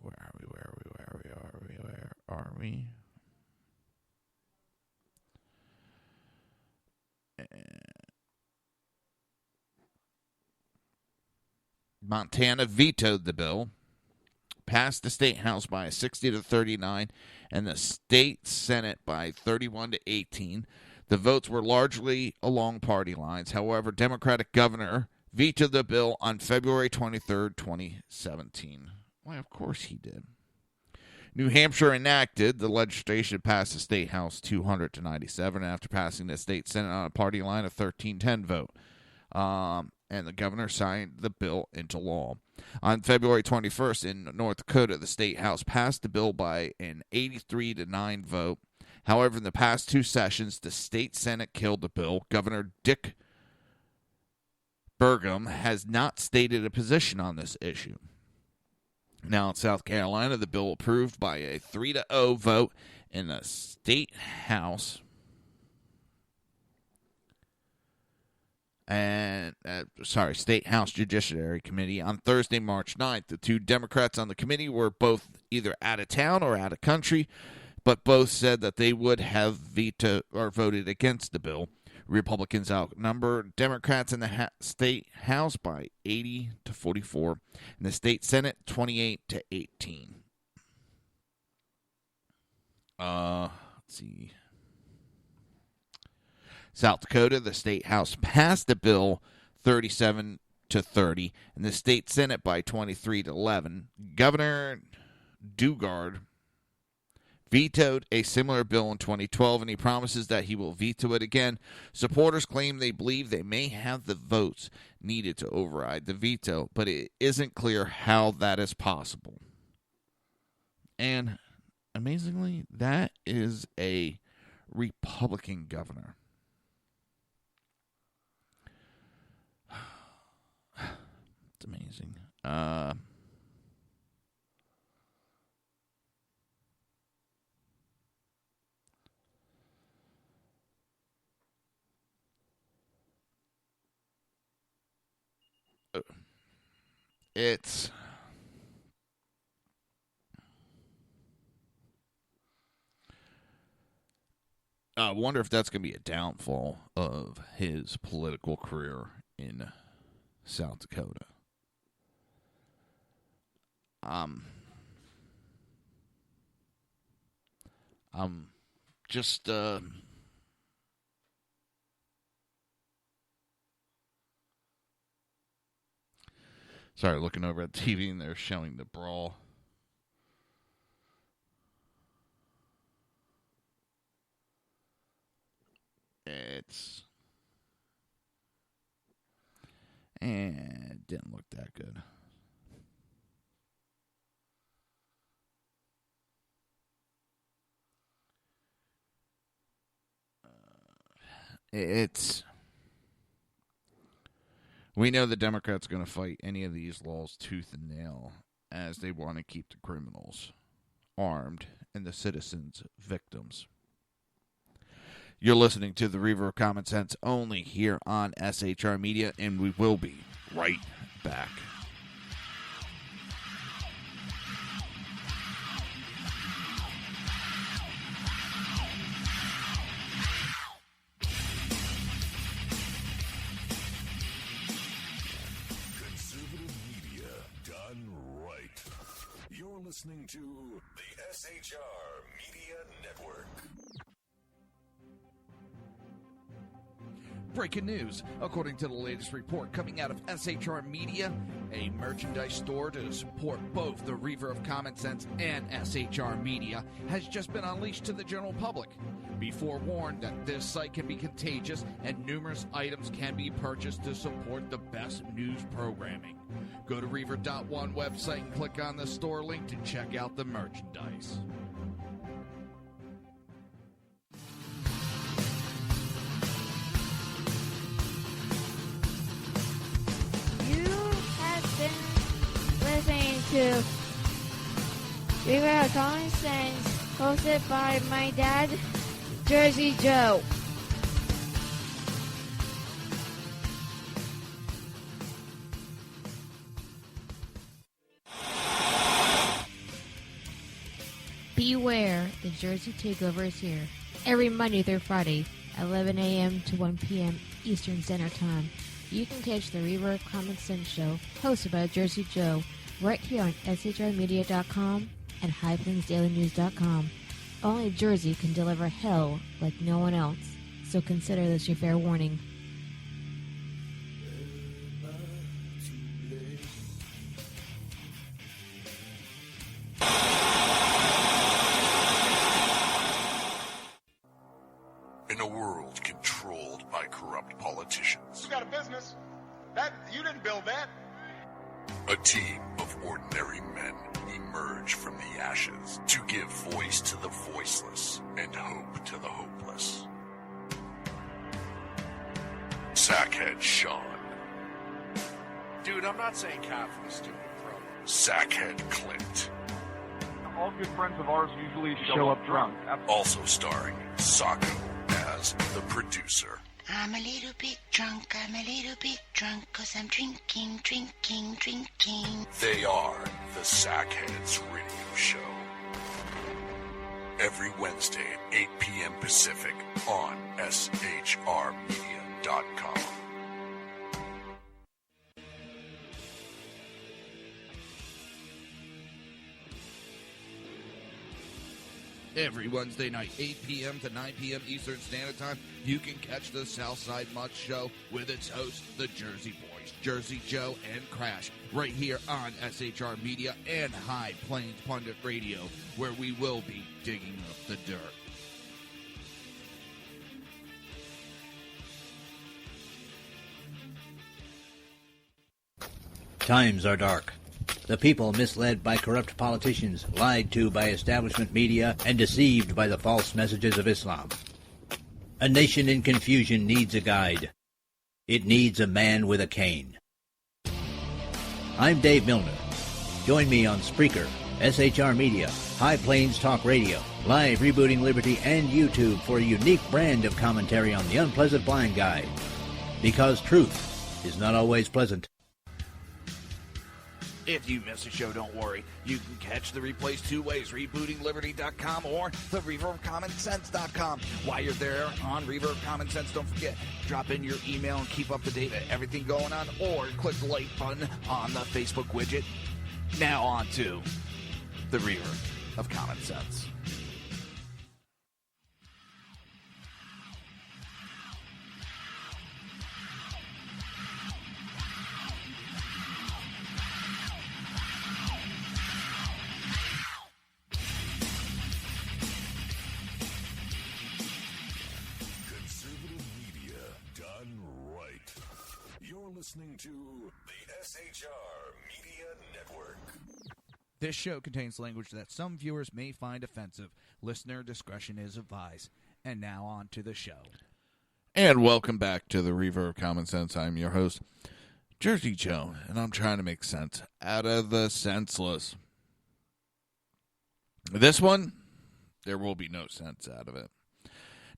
Where are we? Montana vetoed the bill, passed the state house by a 60 to 39, and the state senate by 31 to 18. The votes were largely along party lines. However, Democratic governor vetoed the bill on February 23, 2017. Why, of course he did. New Hampshire enacted the legislation passed the State House 200 to 97 after passing the State Senate on a party line of 13-10 vote. And the governor signed the bill into law. On February 21st in North Dakota, the State House passed the bill by an 83-9 vote. However, in the past two sessions, the State Senate killed the bill. Governor Dick Burgum has not stated a position on this issue. Now in South Carolina, the bill approved by a 3-0 vote in the State House. State House Judiciary Committee on Thursday, March 9th. The two Democrats on the committee were both either out of town or out of country, but both said that they would have vetoed or voted against the bill. Republicans outnumber Democrats in the State House by 80 to 44, and the State Senate 28 to 18. Let's see. South Dakota, the State House passed the bill 37 to 30, and the State Senate by 23 to 11. Governor Dugard vetoed a similar bill in 2012, and he promises that he will veto it again. Supporters claim they believe they may have the votes needed to override the veto, but it isn't clear how that is possible. And amazingly, that is a Republican governor. It's amazing. It's I wonder if that's going to be a downfall of his political career in South Dakota. I'm just sorry, looking over at TV and they're showing the brawl. It didn't look that good. We know the Democrats are going to fight any of these laws tooth and nail as they want to keep the criminals armed and the citizens victims. You're listening to the Reaver of Common Sense only here on SHR Media, and we will be right back. Listening to the SHR Media Network. Breaking news. According to the latest report coming out of SHR Media, a merchandise store to support both the Reaver of Common Sense and SHR Media has just been unleashed to the general public. Be forewarned that this site can be contagious and numerous items can be purchased to support the best news programming. Go to Reaver.one website and click on the store link to check out the merchandise. You have been listening to Reaver of Common Sense, hosted by my dad, Jersey Joe. Beware, the Jersey Takeover is here. Every Monday through Friday, 11 a.m. to 1 p.m. Eastern Standard Time. You can catch the Reaver of Common Sense show, hosted by Jersey Joe, right here on shrmedia.com and highplains.dailynews.com. Only Jersey can deliver hell like no one else. so consider this your fair warning. In a world controlled by corrupt politicians, You got a business. That you didn't build that. a team of ordinary men emerge from the ashes to give voice to the voiceless and hope to the hopeless. Sackhead Sean, Dude, I'm not saying coffee is stupid, bro. Sackhead Clint, All good friends of ours usually show up drunk. also starring Sacco as the producer. I'm a little bit drunk, I'm a little bit drunk, 'cause I'm drinking, drinking, drinking. They are the Sackheads Radio Show. Every Wednesday at 8 p.m. Pacific on shrmedia.com. Every Wednesday night, 8 p.m. to 9 p.m. Eastern Standard Time, you can catch the Southside Mutt Show with its hosts, the Jersey Boys, Jersey Joe and Crash, right here on SHR Media and High Plains Pundit Radio, where we will be digging up the dirt. Times are dark. The people misled by corrupt politicians, lied to by establishment media, and deceived by the false messages of Islam. A nation in confusion needs a guide. It needs a man with a cane. I'm Dave Milner. Join me on Spreaker, SHR Media, High Plains Talk Radio, Live Rebooting Liberty, and YouTube for a unique brand of commentary on the unpleasant blind guide. Because truth is not always pleasant. If you miss a show, don't worry. You can catch the replays two ways, rebootingliberty.com or the Reaver of Common Sense.com. While you're there on Reaver of Common Sense, don't forget, drop in your email and keep up to date with everything going on, or click the like button on the Facebook widget. Now on to the Reaver of Common Sense. Listening to the SHR Media Network. This show contains language that some viewers may find offensive. Listener discretion is advised. And now on to the show. And welcome back to the Reaver of Common Sense. I'm your host, Jersey Joe, and I'm trying to make sense out of the senseless. This one, there will be no sense out of it.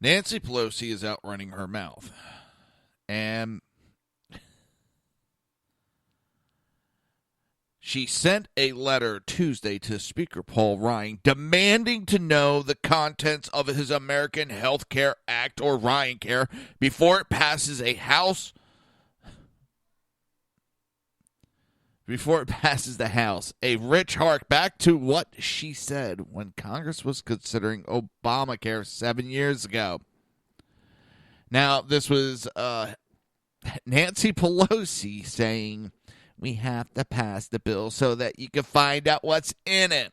Nancy Pelosi is out running her mouth. And she sent a letter Tuesday to Speaker Paul Ryan demanding to know the contents of his American Health Care Act, or Ryan Care, before it passes a House. Before it passes the House. A rich hark back to what she said when Congress was considering Obamacare 7 years ago. Now, this was Nancy Pelosi saying, we have to pass the bill so that you can find out what's in it.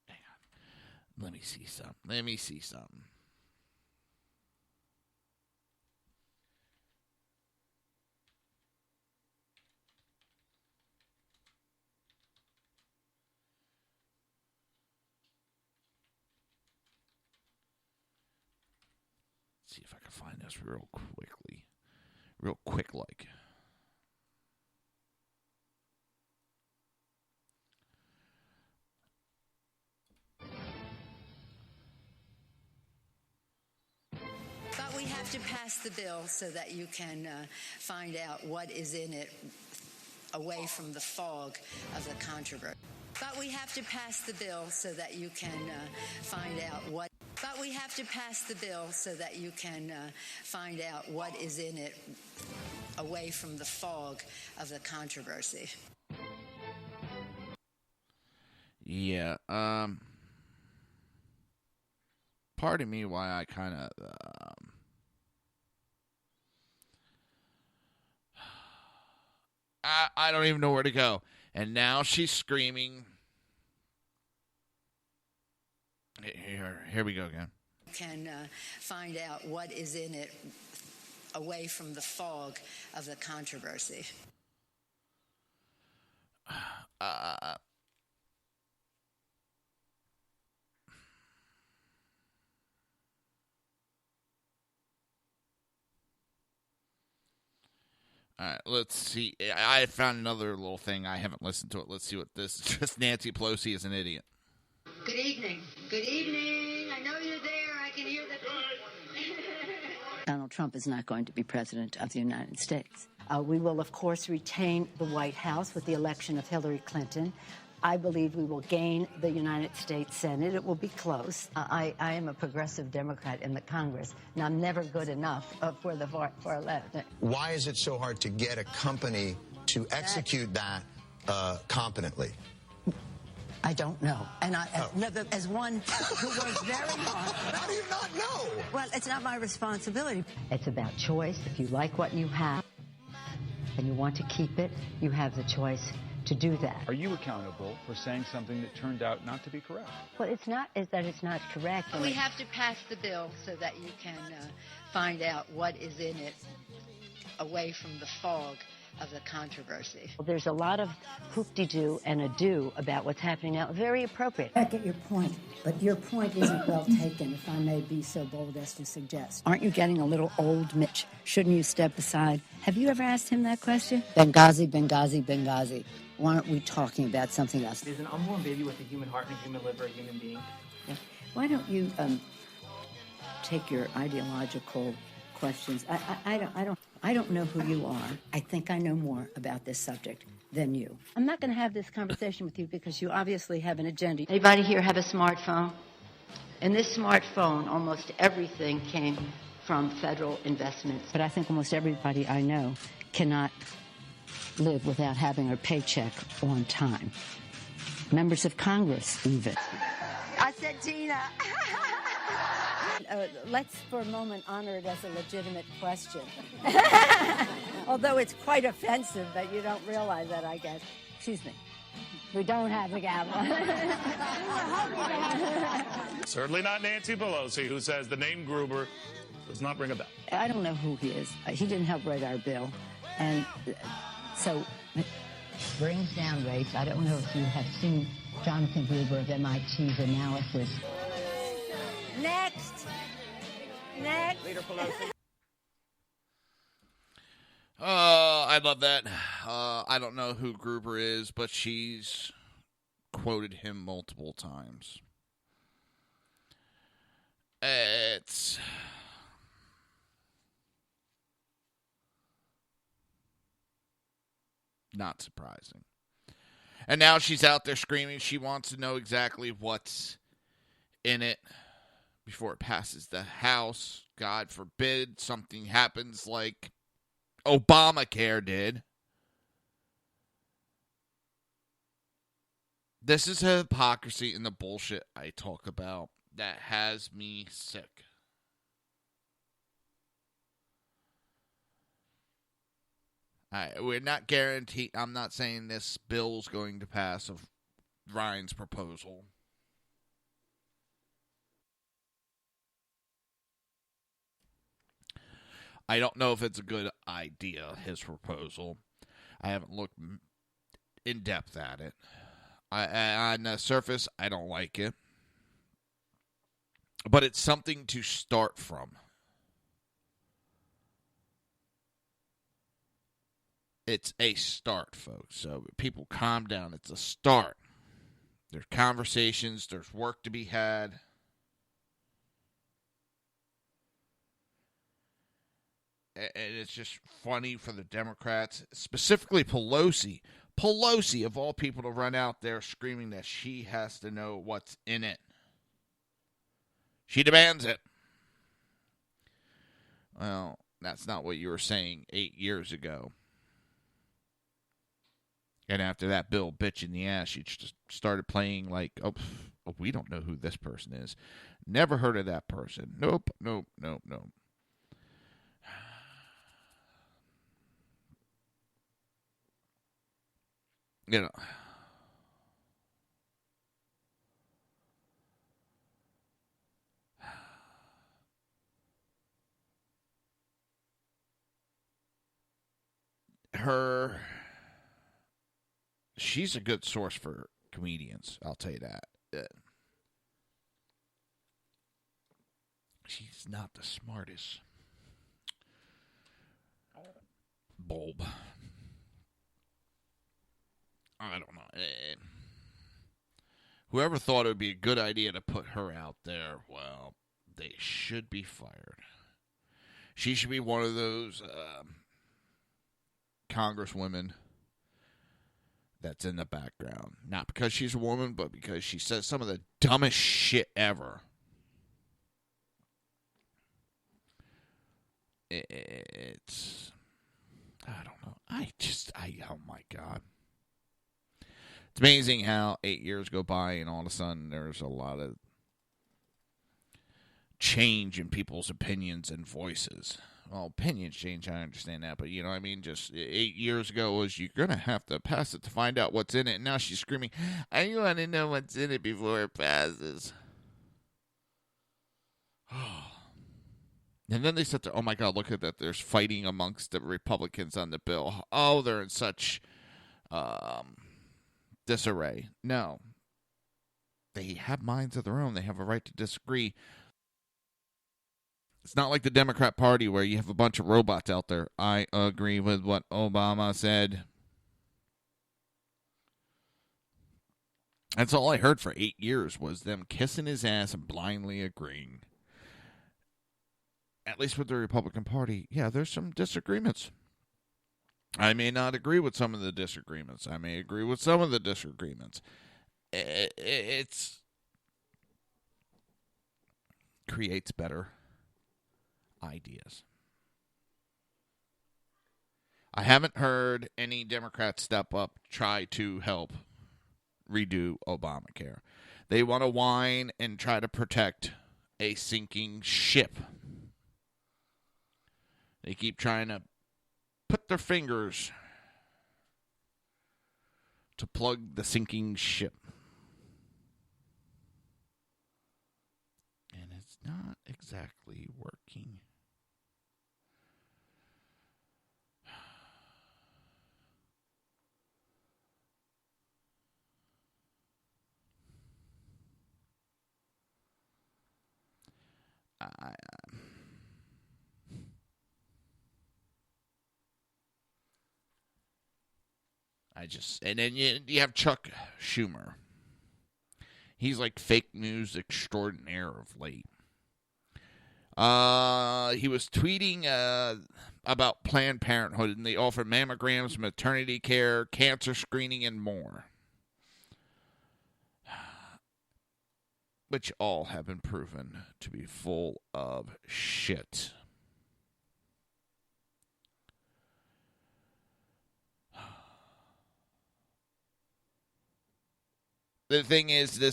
Hang on. Let me see something. Let's see if I can find this real quick like. But we have to pass the bill so that you can find out what is in it away from the fog of the controversy. But we have to pass the bill so that you can find out what. But we have to pass the bill so that you can find out what is in it away from the fog of the controversy. Yeah, pardon me why I kind of... I don't even know where to go. And now she's screaming. Here we go again. Can find out what is in it away from the fog of the controversy. All right, let's see. I found another little thing. I haven't listened to it. Let's see what this is. Just Nancy Pelosi is an idiot. Good evening. Good evening. I know you're there. I can hear the... Donald Trump is not going to be president of the United States. We will, of course, retain the White House with the election of Hillary Clinton. I believe we will gain the United States Senate. It will be close. I am a progressive Democrat in the Congress, and I'm never good enough for the far left. Why is it so hard to get a company to execute that competently? I don't know. And as one who works very hard... How do you not know? Well, it's not my responsibility. It's about choice. If you like what you have and you want to keep it, you have the choice to do that. Are you accountable for saying something that turned out not to be correct? Well, it's not that it's not correct. We have to pass the bill so that you can find out what is in it away from the fog of the controversy. Well, there's a lot of hoop-de-doo and ado about what's happening now. Very appropriate. I get your point, but your point isn't well taken, if I may be so bold as to suggest. Aren't you getting a little old, Mitch? Shouldn't you step aside? Have you ever asked him that question? Benghazi, Benghazi, Benghazi. Why aren't we talking about something else? There's an unborn baby with a human heart and a human liver, a human being. Yeah. Why don't you take your ideological questions? I don't know who you are. I think I know more about this subject than you. I'm not going to have this conversation with you because you obviously have an agenda. Anybody here have a smartphone? In this smartphone, almost everything came from federal investments. But I think almost everybody I know cannot live without having a paycheck on time. Members of Congress, even. I said Tina. Let's for a moment honor it as a legitimate question. Although it's quite offensive, but you don't realize that, I guess. Excuse me. We don't have a gavel. Certainly not Nancy Pelosi, who says the name Gruber does not ring a bell. I don't know who he is. He didn't help write our bill. And so brings down rates. I don't know if you have seen Jonathan Gruber of MIT's analysis. Next. Leader Pelosi. I love that. I don't know who Gruber is, but she's quoted him multiple times. It's not surprising. And now she's out there screaming. She wants to know exactly what's in it before it passes the House. God forbid something happens like Obamacare did. This is the hypocrisy and the bullshit I talk about that has me sick. We're not guaranteed. I'm not saying this bill's going to pass of Ryan's proposal. I don't know if it's a good idea, his proposal. I haven't looked in depth at it. On the surface, I don't like it. But it's something to start from. It's a start, folks. So people calm down. It's a start. There's conversations. There's work to be had. And it's just funny for the Democrats, specifically Pelosi. Pelosi, of all people, to run out there screaming that she has to know what's in it. She demands it. Well, that's not what you were saying 8 years ago. And after that bill bit you in the ass, you just started playing like we don't know who this person is. Never heard of that person. Nope. You know, she's a good source for comedians, I'll tell you that. She's not the smartest bulb. I don't know. Whoever thought it would be a good idea to put her out there, well, they should be fired. She should be one of those congresswomen that's in the background. Not because she's a woman, but because she says some of the dumbest shit ever. It's, I don't know. Oh my God. It's amazing how 8 years go by and all of a sudden there's a lot of change in people's opinions and voices. Well, opinions change, I understand that, but, you know, I mean, just 8 years ago was you're going to have to pass it to find out what's in it, and now she's screaming, I want to know what's in it before it passes. And then they said, oh my God, look at that, there's fighting amongst the Republicans on the bill. Oh, they're in such disarray. No. They have minds of their own. They have a right to disagree. It's not like the Democrat Party where you have a bunch of robots out there. I agree with what Obama said. That's all I heard for 8 years was them kissing his ass and blindly agreeing. At least with the Republican Party, yeah, there's some disagreements. I may not agree with some of the disagreements. I may agree with some of the disagreements. It's creates better ideas. I haven't heard any Democrats step up, try to help redo Obamacare. They want to whine and try to protect a sinking ship. They keep trying to put their fingers to plug the sinking ship. And it's not exactly working. And then you have Chuck Schumer. He's like fake news extraordinaire of late. He was tweeting about Planned Parenthood, and they offer mammograms, maternity care, cancer screening, and more. Which all have been proven to be full of shit. The thing is, the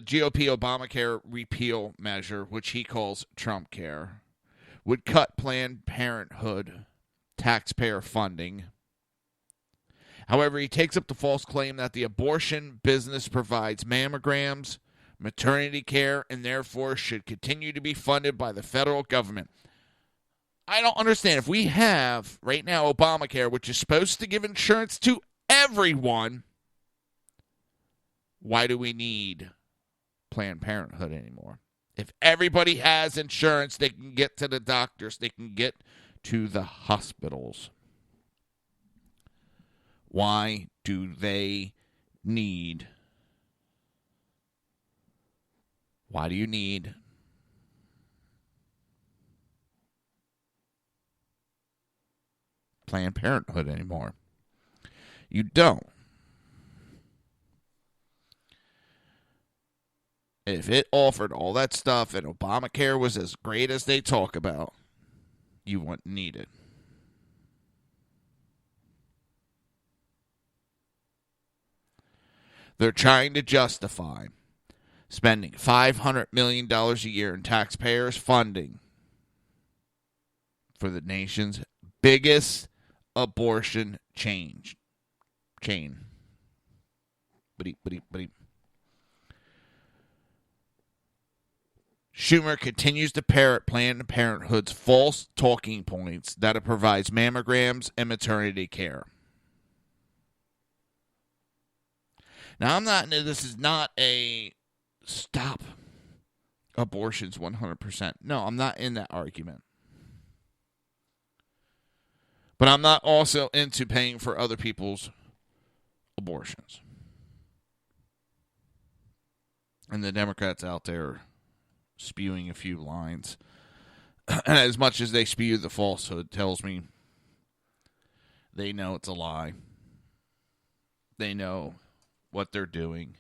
GOP Obamacare repeal measure, which he calls Trump Care, would cut Planned Parenthood taxpayer funding. However, he takes up the false claim that the abortion business provides mammograms, maternity care, and therefore should continue to be funded by the federal government. I don't understand. If we have, right now, Obamacare, which is supposed to give insurance to everyone, why do we need Planned Parenthood anymore? If everybody has insurance, they can get to the doctors, they can get to the hospitals. Why do they need? Why do you need Planned Parenthood anymore? You don't. If it offered all that stuff and Obamacare was as great as they talk about, you wouldn't need it. They're trying to justify spending $500 million a year in taxpayers' funding for the nation's biggest abortion chain. Schumer continues to parrot Planned Parenthood's false talking points that it provides mammograms and maternity care. Now, this is not a stop abortions 100%. No, I'm not in that argument. But I'm not also into paying for other people's abortions. And the Democrats out there spewing a few lines. And as much as they spew the falsehood, tells me they know it's a lie. They know what they're doing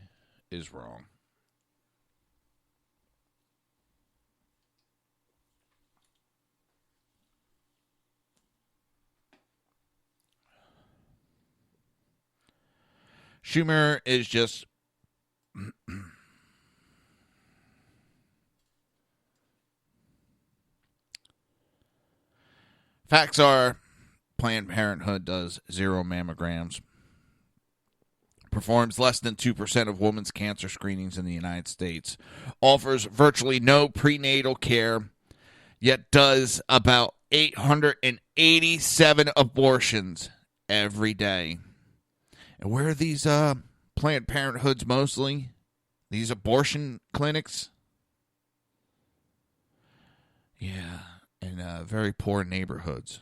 is wrong. Schumer is just facts are Planned Parenthood does 0 mammograms, performs less than 2% of women's cancer screenings in the United States, offers virtually no prenatal care, yet does about 887 abortions every day. And where are these Planned Parenthoods mostly? These abortion clinics? Yeah, in very poor neighborhoods.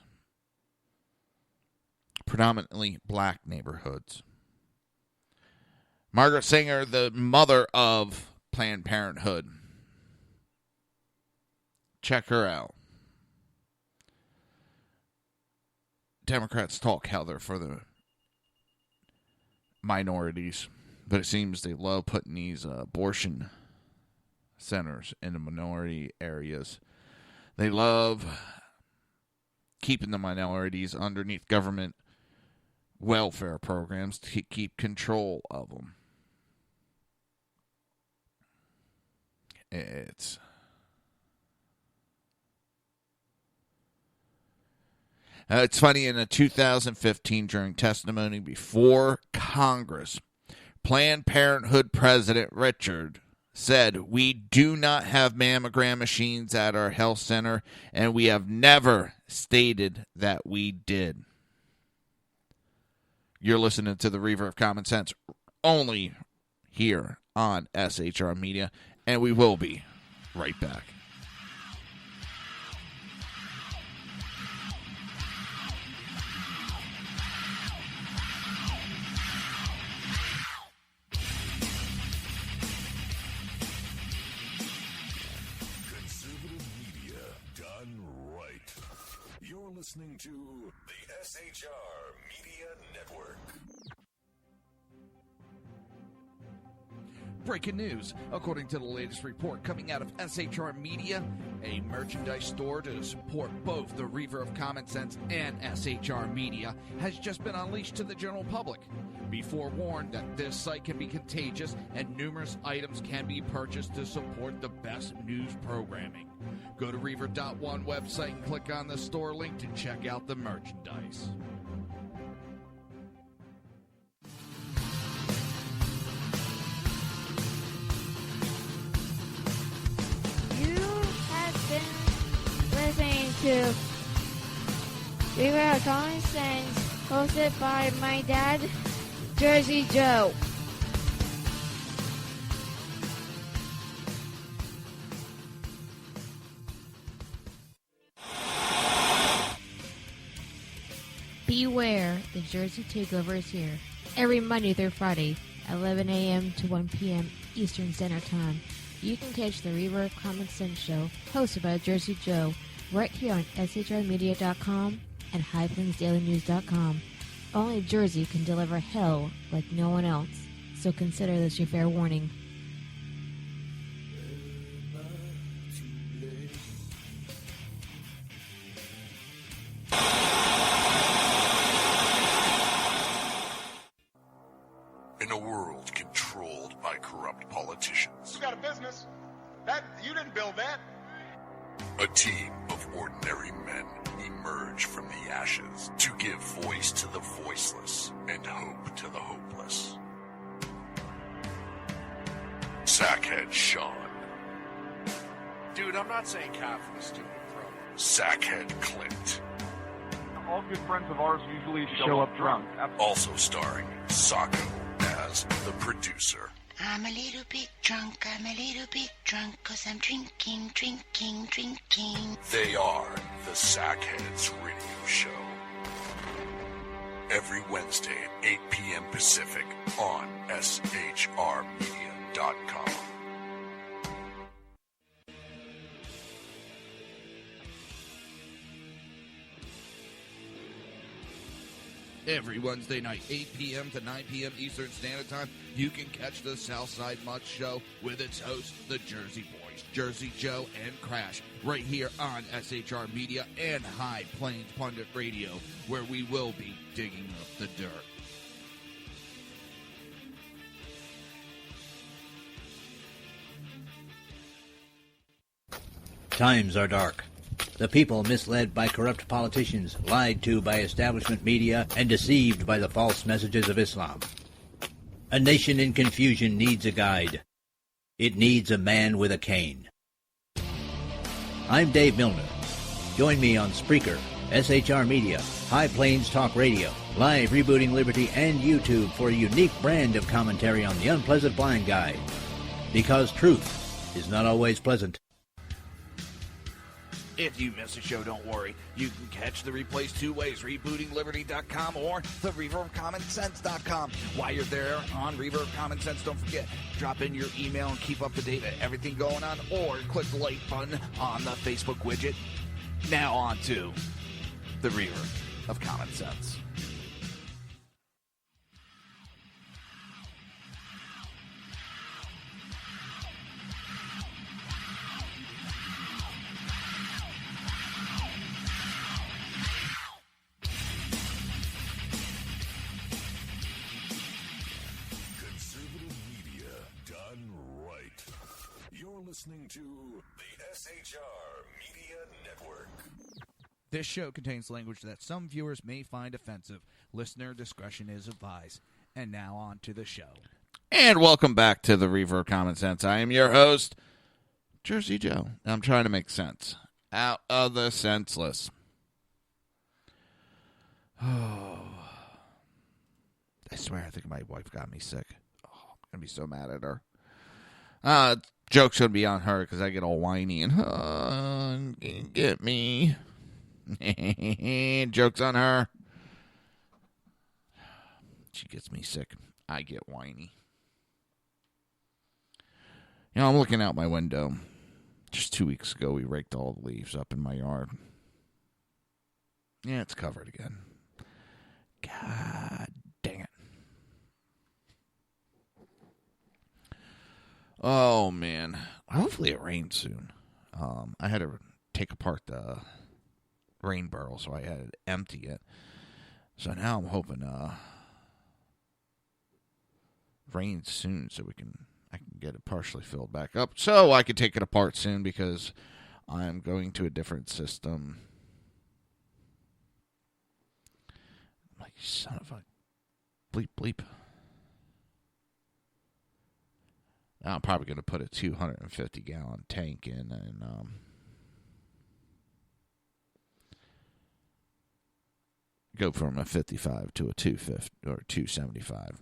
Predominantly black neighborhoods. Margaret Sanger, the mother of Planned Parenthood. Check her out. Democrats talk how they're for the minorities, but it seems they love putting these abortion centers in the minority areas. They love keeping the minorities underneath government welfare programs to keep control of them. It's funny, in a 2015 during testimony before Congress, Planned Parenthood President Richard said, "We do not have mammogram machines at our health center, and we have never stated that we did." You're listening to the Reaver of Common Sense only here on SHR Media, and we will be right back. Listening to the SHR Media Network. Breaking news. According to the latest report coming out of SHR Media, a merchandise store to support both the Reaver of Common Sense and SHR Media has just been unleashed to the general public. Be forewarned that this site can be contagious and numerous items can be purchased to support the best news programming. Go to Reaver.one website and click on the store link to check out the merchandise. You have been listening to Reaver of Common Sense, hosted by my dad, Jersey Joe. Beware, the Jersey Takeover is here. Every Monday through Friday, 11 a.m. to 1 p.m. Eastern Standard Time. You can catch the Reaver of Common Sense show, hosted by Jersey Joe, right here on shrmedia.com and highplainsdailynews.com. Only Jersey can deliver hell like no one else, so consider this your fair warning. In a world controlled by corrupt politicians, You got a A team of ordinary men emerge from the ashes to give voice to the voiceless and hope to the hopeless. Sackhead Sean. Dude, I'm not saying Kafka was stupid, bro. Sackhead Clint. All good friends of ours usually show up drunk. Also starring Sacco as the producer. I'm a little bit drunk, I'm a little bit drunk, 'cause I'm drinking, drinking, drinking. They are the Sackheads Radio Show. Every Wednesday at 8 p.m. Pacific on shrmedia.com. Every Wednesday night, 8 p.m. to 9 p.m. Eastern Standard Time, you can catch the Southside Mutt Show with its hosts, the Jersey Boys, Jersey Joe and Crash, right here on SHR Media and High Plains Pundit Radio, where we will be digging up the dirt. Times are dark. The people misled by corrupt politicians, lied to by establishment media, and deceived by the false messages of Islam. A nation in confusion needs a guide. It needs a man with a cane. I'm Dave Milner. Join me on Spreaker, SHR Media, High Plains Talk Radio, Live Rebooting Liberty, and YouTube for a unique brand of commentary on the unpleasant blind guide. Because truth is not always pleasant. If you miss a show, don't worry. You can catch the replays two ways, rebootingliberty.com or the Reaver of Common Sense.com. While you're there on Reaver of Common Sense, don't forget, drop in your email and keep up to date with everything going on, or click the like button on the Facebook widget. Now on to the Reaver of Common Sense. Listening to the SHR Media Network. This show contains language that some viewers may find offensive. Listener discretion is advised. And now on to the show. And welcome back to the Reaver of Common Sense. I am your host, Jersey Joe. I'm trying to make sense out of the senseless. Oh, I swear, I think my wife got me sick. Oh, I'm going to be so mad at her. Joke's going to be on her because I get all whiny and, get me. Joke's on her. She gets me sick. I get whiny. You know, I'm looking out my window. Just 2 weeks ago, we raked all the leaves up in my yard. Yeah, it's covered again. God dang it. Oh, man. Hopefully it rains soon. I had to take apart the rain barrel, so I had to empty it. So now I'm hoping rains soon so I can get it partially filled back up. So I can take it apart soon because I'm going to a different system. Like, son of a bleep bleep. I'm probably going to put a 250-gallon tank in and go from a 55 to a 250 or 275.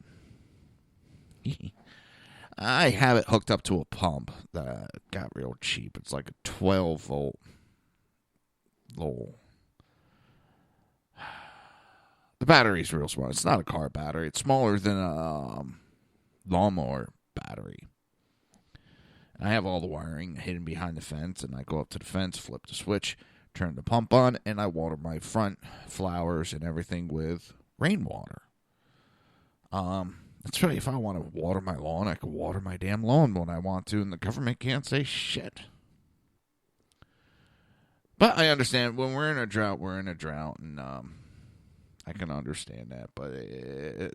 I have it hooked up to a pump that got real cheap. It's like a 12-volt little. The battery's real small. It's not a car battery. It's smaller than a lawnmower battery. I have all the wiring hidden behind the fence, and I go up to the fence, flip the switch, turn the pump on, and I water my front flowers and everything with rainwater. That's right. If I want to water my lawn, I can water my damn lawn when I want to, and the government can't say shit. But I understand when we're in a drought, and I can understand that, but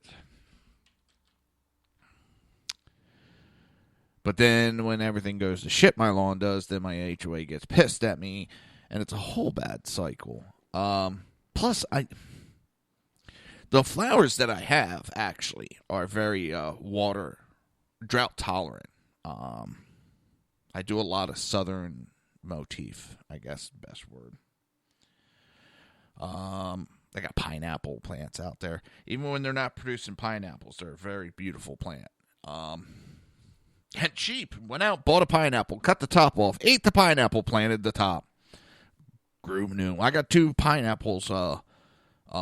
But then when everything goes to shit, my lawn does, then my HOA gets pissed at me, and it's a whole bad cycle. Plus, the flowers that I have actually are very drought tolerant. I do a lot of southern motif, I guess, best word. I got pineapple plants out there. Even when they're not producing pineapples, they're a very beautiful plant. And cheap. Went out, bought a pineapple, cut the top off, ate the pineapple, planted the top. Grew new. I got 2 pineapples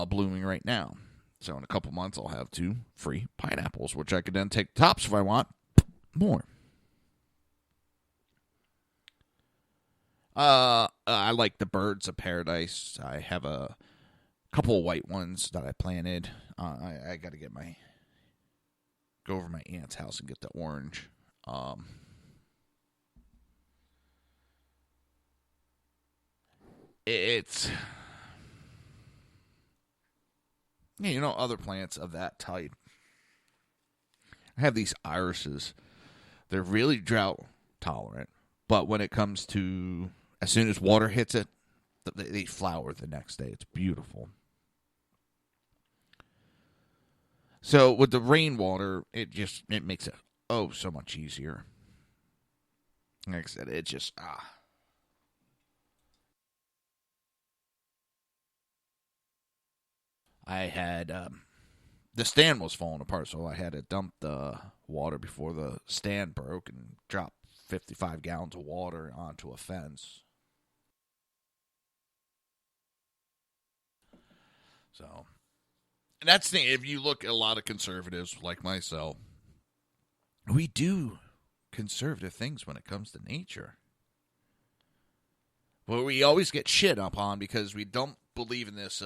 blooming right now. So in a couple months, I'll have 2 free pineapples, which I could then take the tops if I want more. I like the birds of paradise. I have a couple of white ones that I planted. I got to go over to my aunt's house and get the orange. It's, other plants of that type. I have these irises. They're really drought tolerant, but when it comes to, as soon as water hits it, they flower the next day. It's beautiful. So with the rainwater, it makes it so much easier. Like I said, it just I had the stand was falling apart, so I had to dump the water before the stand broke and drop 55 gallons of water onto a fence. So, and that's the thing. If you look at a lot of conservatives like myself, we do conservative things when it comes to nature. But we always get shit up on because we don't believe in this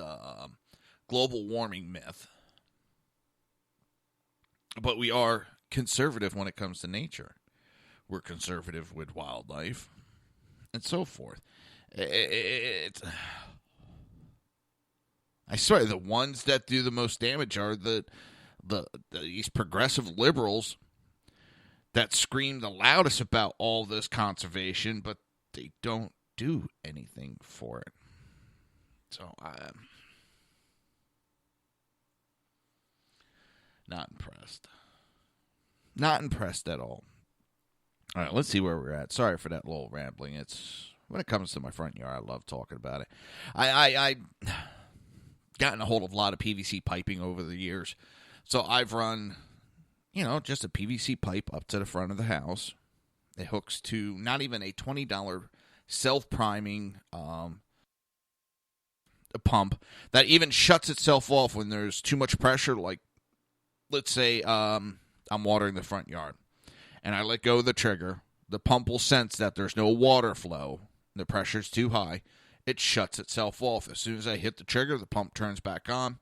global warming myth. But we are conservative when it comes to nature. We're conservative with wildlife and so forth. I swear, the ones that do the most damage are these progressive liberals that scream the loudest about all this conservation, but they don't do anything for it. So I'm not impressed. Not impressed at all. All right, let's see where we're at. Sorry for that little rambling. It's when it comes to my front yard, I love talking about it. I gotten a hold of a lot of PVC piping over the years. So I've run, just a PVC pipe up to the front of the house. It hooks to not even a $20 self-priming pump that even shuts itself off when there's too much pressure. Like, let's say I'm watering the front yard, and I let go of the trigger. The pump will sense that there's no water flow. The pressure's too high. It shuts itself off. As soon as I hit the trigger, the pump turns back on.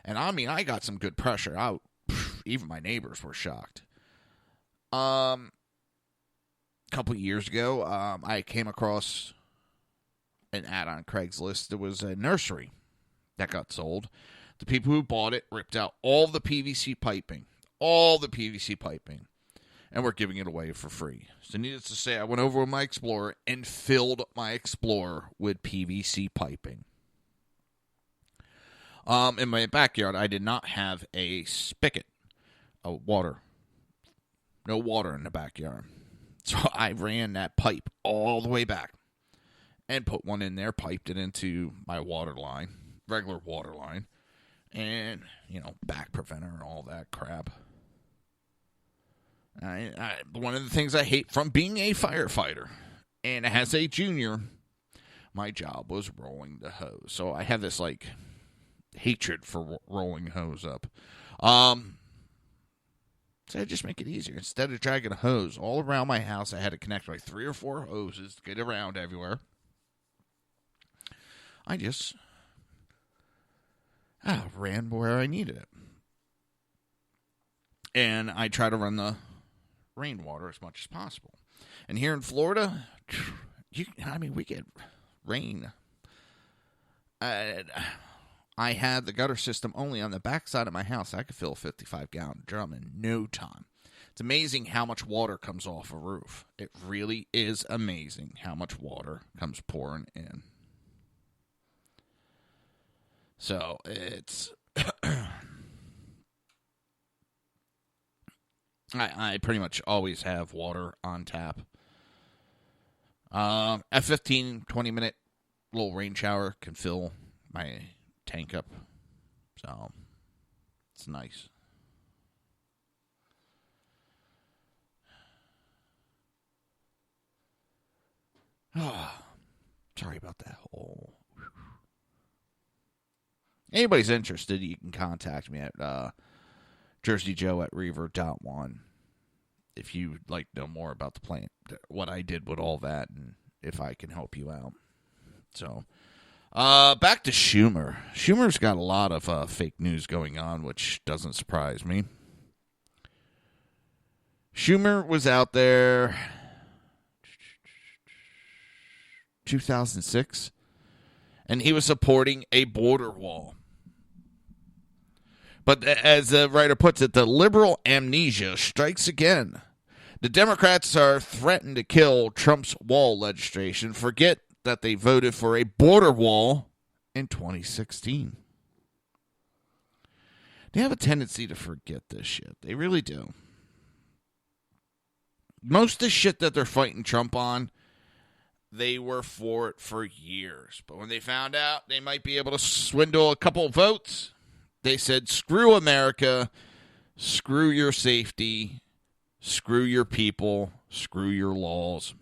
And I got some good pressure out. Even my neighbors were shocked. A couple of years ago, I came across an ad on Craigslist. There was a nursery that got sold. The people who bought it ripped out all the PVC piping. And we're giving it away for free. So needless to say, I went over with my Explorer and filled my Explorer with PVC piping. In my backyard, I did not have a spigot of water. No water in the backyard. So I ran that pipe all the way back and put one in there, piped it into my water line, regular water line, and, back preventer and all that crap. One of the things I hate from being a firefighter, and as a junior, my job was rolling the hose. So I have this, hatred for rolling hose up. So I just make it easier. Instead of dragging a hose all around my house, I had to connect 3 or 4 hoses to get around everywhere. I just ran where I needed it. And I try to run the rainwater as much as possible. And here in Florida, we get rain. I had the gutter system only on the back side of my house. I could fill a 55-gallon drum in no time. It's amazing how much water comes off a roof. It really is amazing how much water comes pouring in. So it's... I pretty much always have water on tap. A 15, 20-minute little rain shower can fill my tank up. So it's nice. Sorry about that whole... Anybody's interested, you can contact me at jerseyjoe@reaver.1 if you'd like to know more about the plant, what I did with all that, and if I can help you out. So, back to Schumer. Schumer's got a lot of fake news going on, which doesn't surprise me. Schumer was out there 2006, and he was supporting a border wall. But as the writer puts it, the liberal amnesia strikes again. The Democrats are threatened to kill Trump's wall legislation. Forget that they voted for a border wall in 2016. They have a tendency to forget this shit. They really do. Most of the shit that they're fighting Trump on, they were for it for years. But when they found out they might be able to swindle a couple of votes, they said, screw America, screw your safety, screw your people, screw your laws.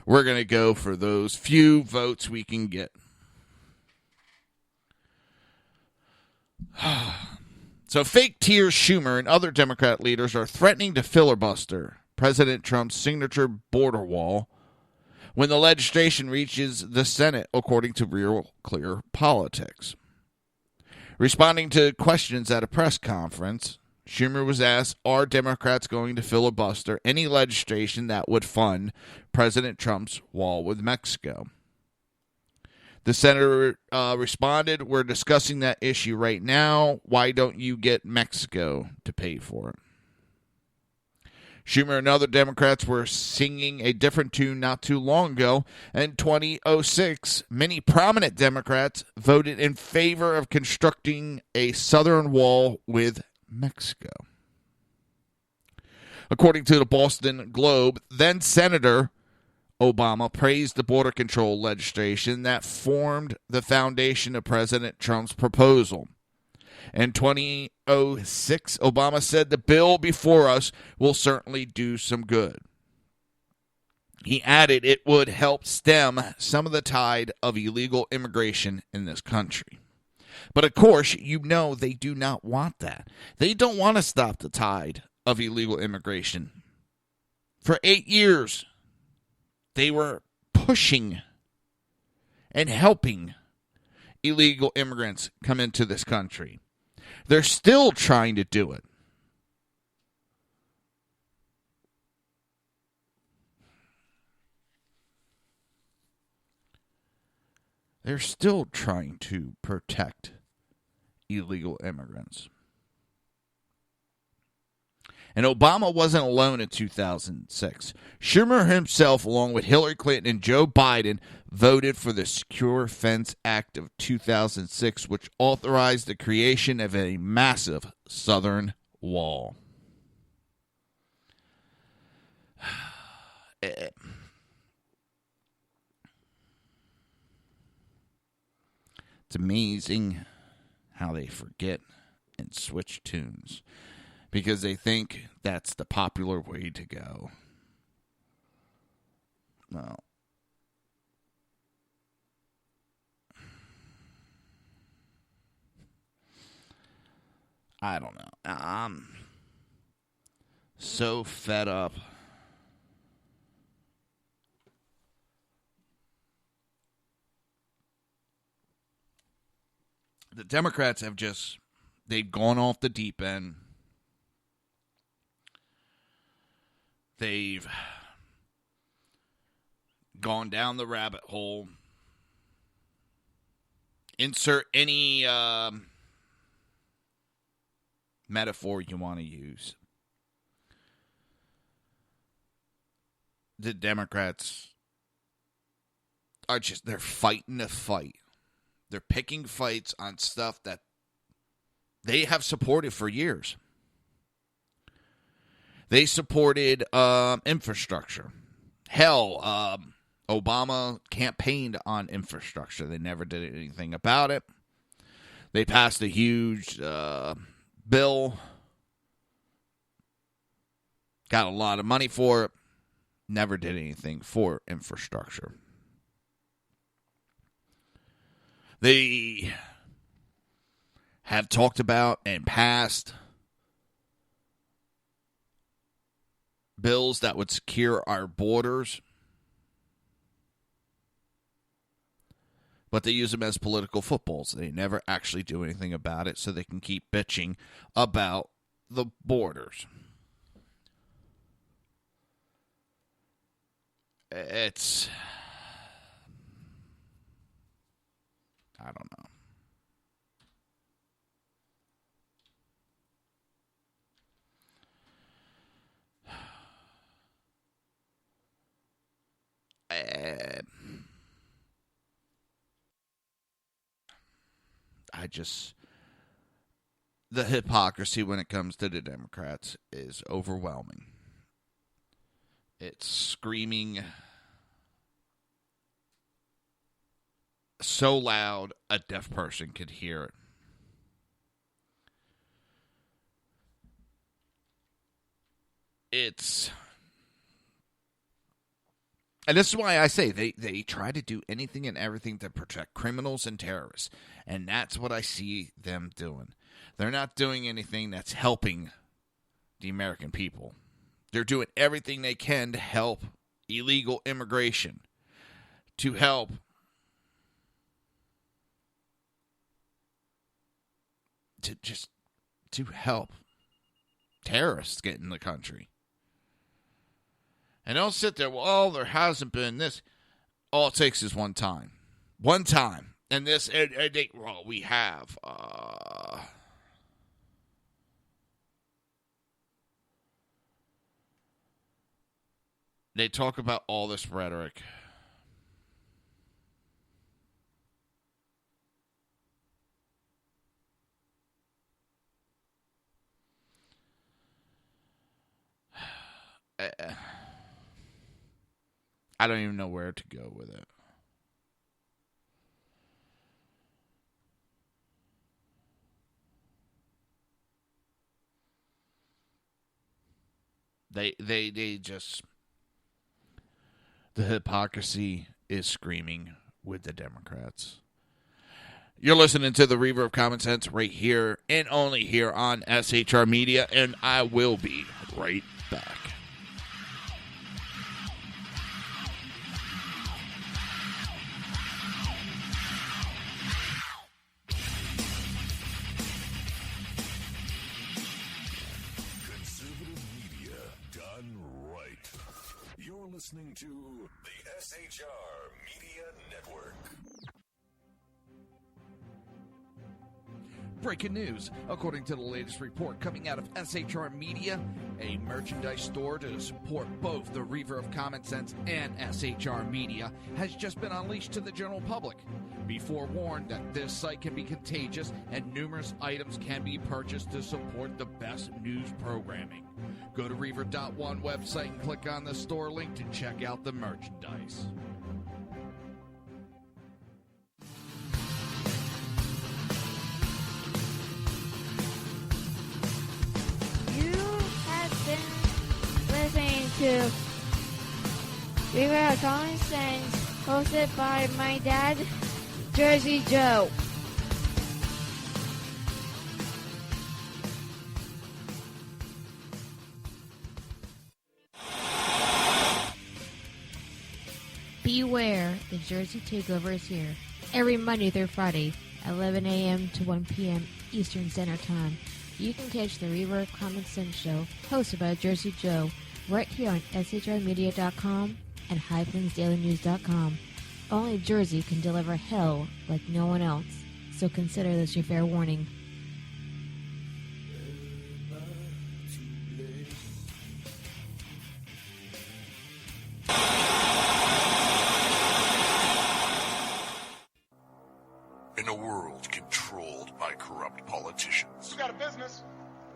We're going to go for those few votes we can get. So fake tears Schumer and other Democrat leaders are threatening to filibuster President Trump's signature border wall when the legislation reaches the Senate, according to Real Clear Politics. Responding to questions at a press conference, Schumer was asked, are Democrats going to filibuster any legislation that would fund President Trump's wall with Mexico? The senator responded, we're discussing that issue right now. Why don't you get Mexico to pay for it? Schumer and other Democrats were singing a different tune not too long ago. In 2006, many prominent Democrats voted in favor of constructing a southern wall with Mexico. According to the Boston Globe, then Senator Obama praised the border control legislation that formed the foundation of President Trump's proposal. In 2006, Obama said the bill before us will certainly do some good. He added it would help stem some of the tide of illegal immigration in this country. But of course, you know they do not want that. They don't want to stop the tide of illegal immigration. For 8 years, they were pushing and helping illegal immigrants come into this country. They're still trying to do it. They're still trying to protect illegal immigrants. And Obama wasn't alone in 2006. Schumer himself, along with Hillary Clinton and Joe Biden, voted for the Secure Fence Act of 2006, which authorized the creation of a massive southern wall. It's amazing how they forget and switch tunes, because they think that's the popular way to go. Well, I don't know. I'm so fed up. The Democrats have they've gone off the deep end. They've gone down the rabbit hole. Insert any metaphor you want to use. the Democrats are they're fighting a fight. They're picking fights on stuff that they have supported for years. They supported infrastructure. Hell, Obama campaigned on infrastructure. They never did anything about it. They passed a huge bill. Got a lot of money for it. Never did anything for infrastructure. They have talked about and passed bills that would secure our borders, but they use them as political footballs. They never actually do anything about it so they can keep bitching about the borders. It's... I don't know. The hypocrisy when it comes to the Democrats is overwhelming. It's screaming so loud a deaf person could hear it. And this is why I say they try to do anything and everything to protect criminals and terrorists. And that's what I see them doing. They're not doing anything that's helping the American people. They're doing everything they can to help illegal immigration, to help to help terrorists get in the country. And don't sit there, well, there hasn't been this. All it takes is one time. One time. And this, we have. They talk about all this rhetoric. I don't even know where to go with it. They just... The hypocrisy is screaming with the Democrats. You're listening to the Reaver of Common Sense right here and only here on SHR Media, and I will be right back. Listening to the SHR Media Network. Breaking news. According to the latest report coming out of SHR Media, a merchandise store to support both the Reaver of Common Sense and SHR Media has just been unleashed to the general public. Be forewarned that this site can be contagious and numerous items can be purchased to support the best news programming. Go to Reaver.one website and click on the store link to check out the merchandise. You have been listening to Reaver of Common Sense, hosted by my dad, Jersey Joe. Beware, the Jersey Takeover is here. Every Monday through Friday, 11 a.m. to 1 p.m. Eastern Standard Time. You can catch the Reaver of Common Sense show, hosted by Jersey Joe, right here on shrmedia.com and highplains.dailynews.com. Only Jersey can deliver hell like no one else, so consider this your fair warning. in a world controlled by corrupt politicians. You got a business.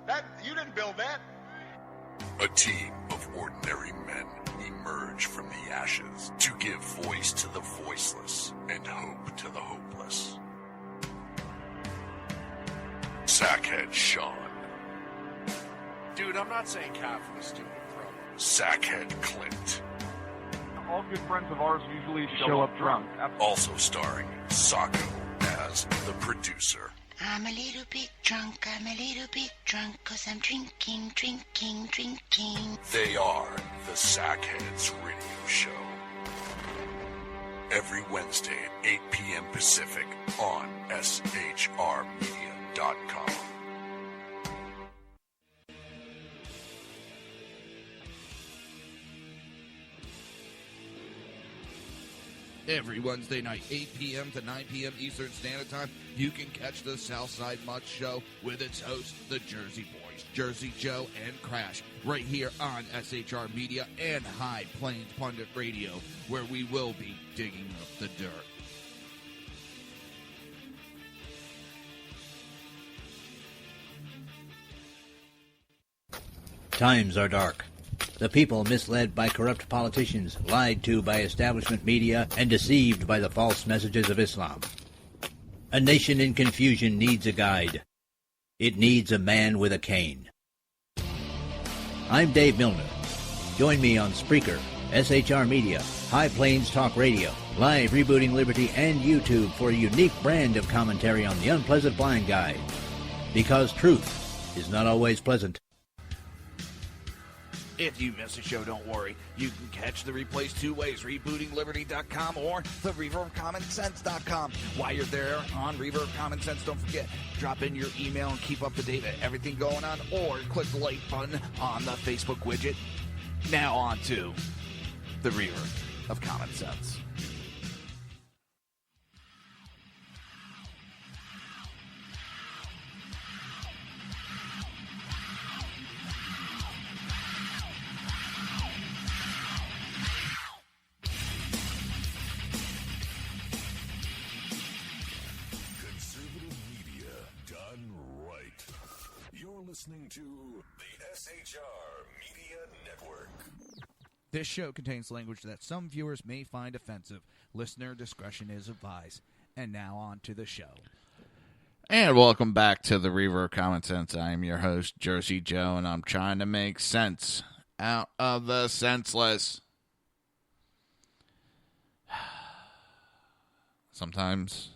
That you didn't build that. A team of ordinary men emerge from the ashes to give voice to the voiceless and hope to the hopeless. Sackhead Sean. Dude, I'm not saying Catherine is stupid, bro. Sackhead Clint. All good friends of ours usually show up drunk. Also starring Sacco as the producer. I'm a little bit drunk, 'cause I'm drinking, drinking, drinking. They are the Sackheads Radio Show. Every Wednesday at 8 p.m. Pacific on shrmedia.com. Every Wednesday night, 8 p.m. to 9 p.m. Eastern Standard Time, you can catch the Southside Mutt Show with its hosts, the Jersey Boys, Jersey Joe and Crash, right here on SHR Media and High Plains Pundit Radio, where we will be digging up the dirt. Times are dark. The people misled by corrupt politicians, lied to by establishment media, and deceived by the false messages of Islam. A nation in confusion needs a guide. It needs a man with a cane. I'm Dave Milner. Join me on Spreaker, SHR Media, High Plains Talk Radio, Live Rebooting Liberty, and YouTube for a unique brand of commentary on the unpleasant blind guide. Because truth is not always pleasant. If you miss a show, don't worry. You can catch the replays two ways, rebootingliberty.com or the Reaver of Common Sense.com. While you're there on Reaver of Common Sense, don't forget, drop in your email and keep up to date with everything going on, or click the like button on the Facebook widget. Now on to the Reaver of Common Sense. Listening to the SHR Media Network. This show contains language that some viewers may find offensive. Listener discretion is advised. And now on to the show. And welcome back to the Reaver of Common Sense. I am your host, Jersey Joe, and I'm trying to make sense out of the senseless. Sometimes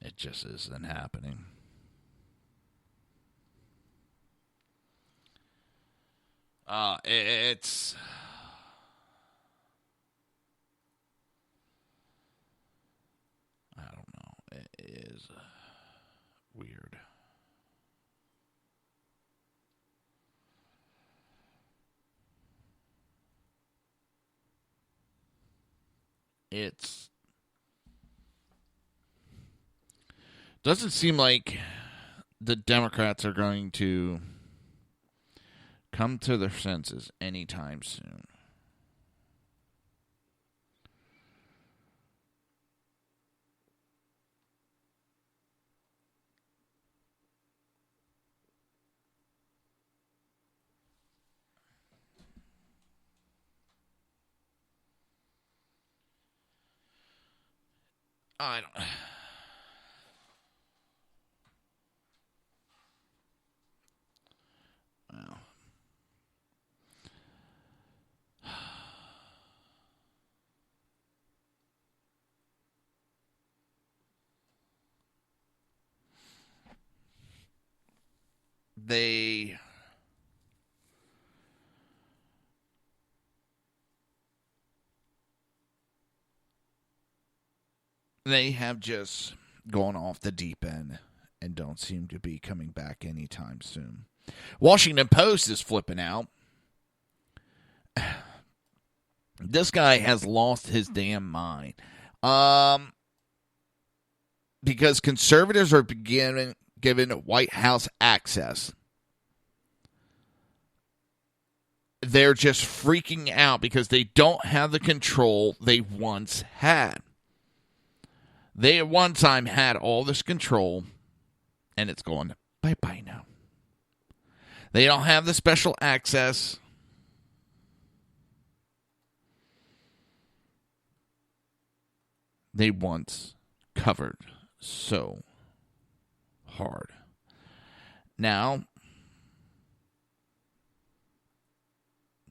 it just isn't happening. It's I don't know. It is weird. It's doesn't seem like the Democrats are going to come to their senses anytime soon. I don't. Well. They have just gone off the deep end and don't seem to be coming back anytime soon. Washington Post is flipping out. This guy has lost his damn mind. Because conservatives are given White House access. They're just freaking out because they don't have the control they once had. They at one time had all this control, and it's going bye-bye now. They don't have the special access. They once covered so hard. Now,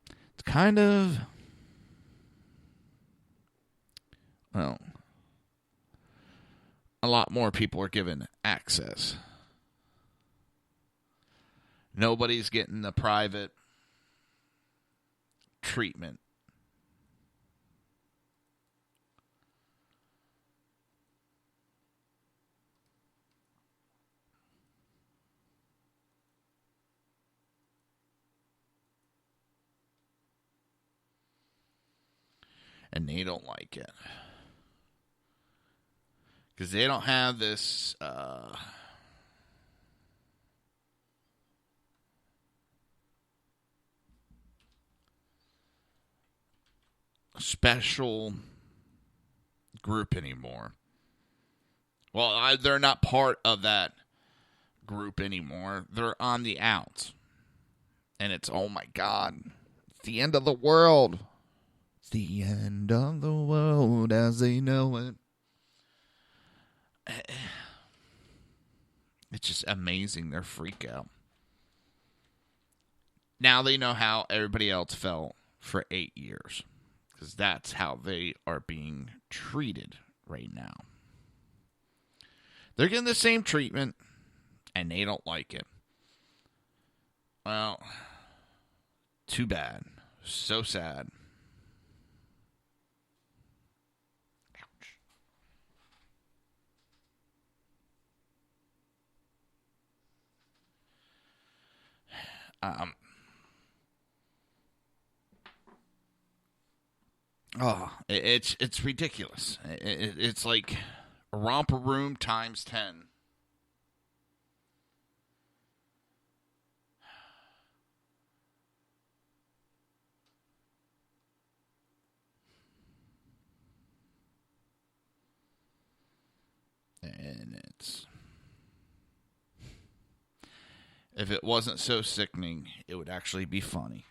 it's kind of, well, a lot more people are given access. Nobody's getting the private treatment. And they don't like it. Because they don't have this special group anymore. Well, they're not part of that group anymore. They're on the outs. And it's, oh my God, it's the end of the world. It's the end of the world as they know it. It's just amazing, their freak out. Now they know how everybody else felt for 8 years. Because that's how they are being treated right now. They're getting the same treatment, and they don't like it. Well, too bad. So sad. It's ridiculous. It's like a romper room times 10. And it's, if it wasn't so sickening, it would actually be funny.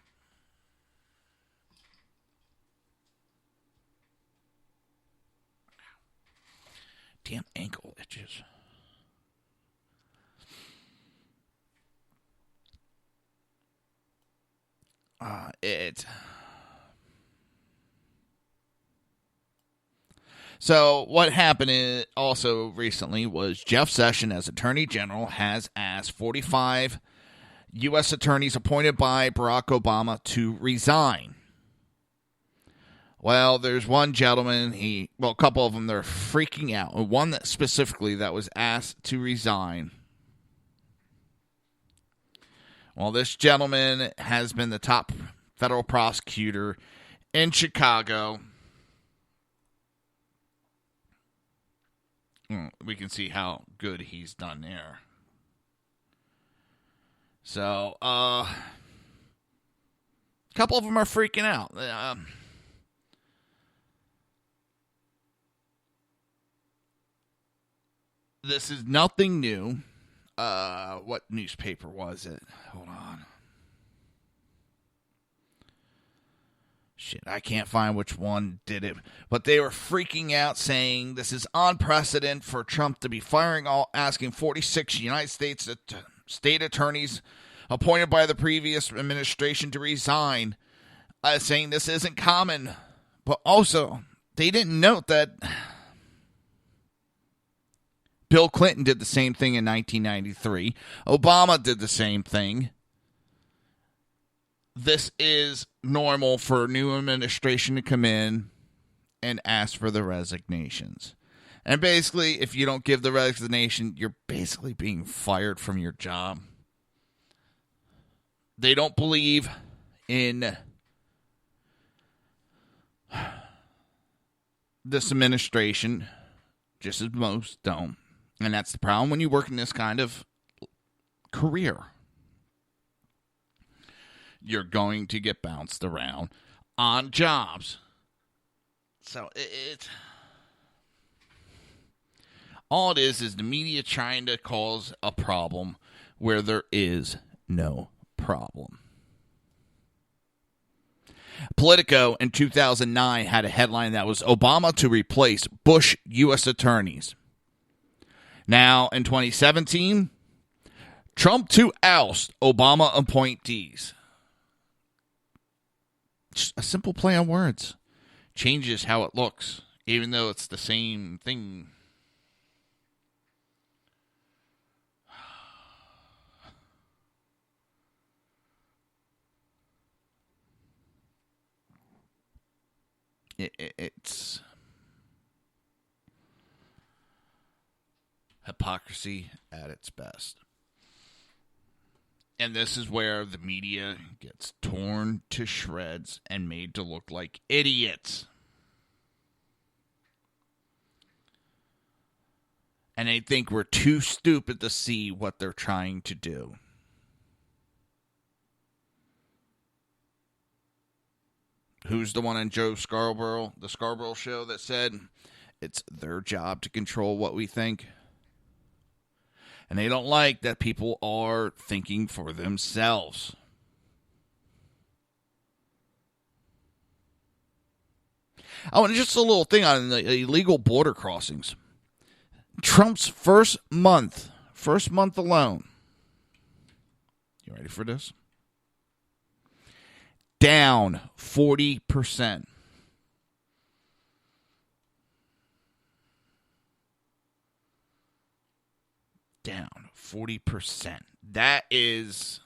Damn ankle itches. So what happened also recently was Jeff Sessions, as Attorney General, has asked 45 U.S. attorneys appointed by Barack Obama to resign. Well, there's one gentleman, a couple of them, they're freaking out. One that specifically that was asked to resign. Well, this gentleman has been the top federal prosecutor in Chicago. We can see how good he's done there. So, a couple of them are freaking out. This is nothing new. What newspaper was it? Hold on. Shit, I can't find which one did it. But they were freaking out, saying this is unprecedented for Trump to be asking 46 United States state attorneys appointed by the previous administration to resign, saying this isn't common. But also, they didn't note that Bill Clinton did the same thing in 1993. Obama did the same thing. This is normal for a new administration to come in and ask for the resignations. And basically, if you don't give the resignation, you're basically being fired from your job. They don't believe in this administration, just as most don't. And that's the problem when you work in this kind of career. You're going to get bounced around on jobs. So All it is the media trying to cause a problem where there is no problem. Politico in 2009 had a headline that was Obama to replace Bush U.S. attorneys. Now, in 2017, Trump to oust Obama appointees. Just a simple play on words. Changes how it looks, even though it's the same thing. It's hypocrisy at its best. And this is where the media gets torn to shreds and made to look like idiots. And they think we're too stupid to see what they're trying to do. Who's the one on the Scarborough show that said it's their job to control what we think? And they don't like that people are thinking for themselves. Oh, and just a little thing on the illegal border crossings. Trump's first month alone. You ready for this? Down 40%. Down 40%. That is,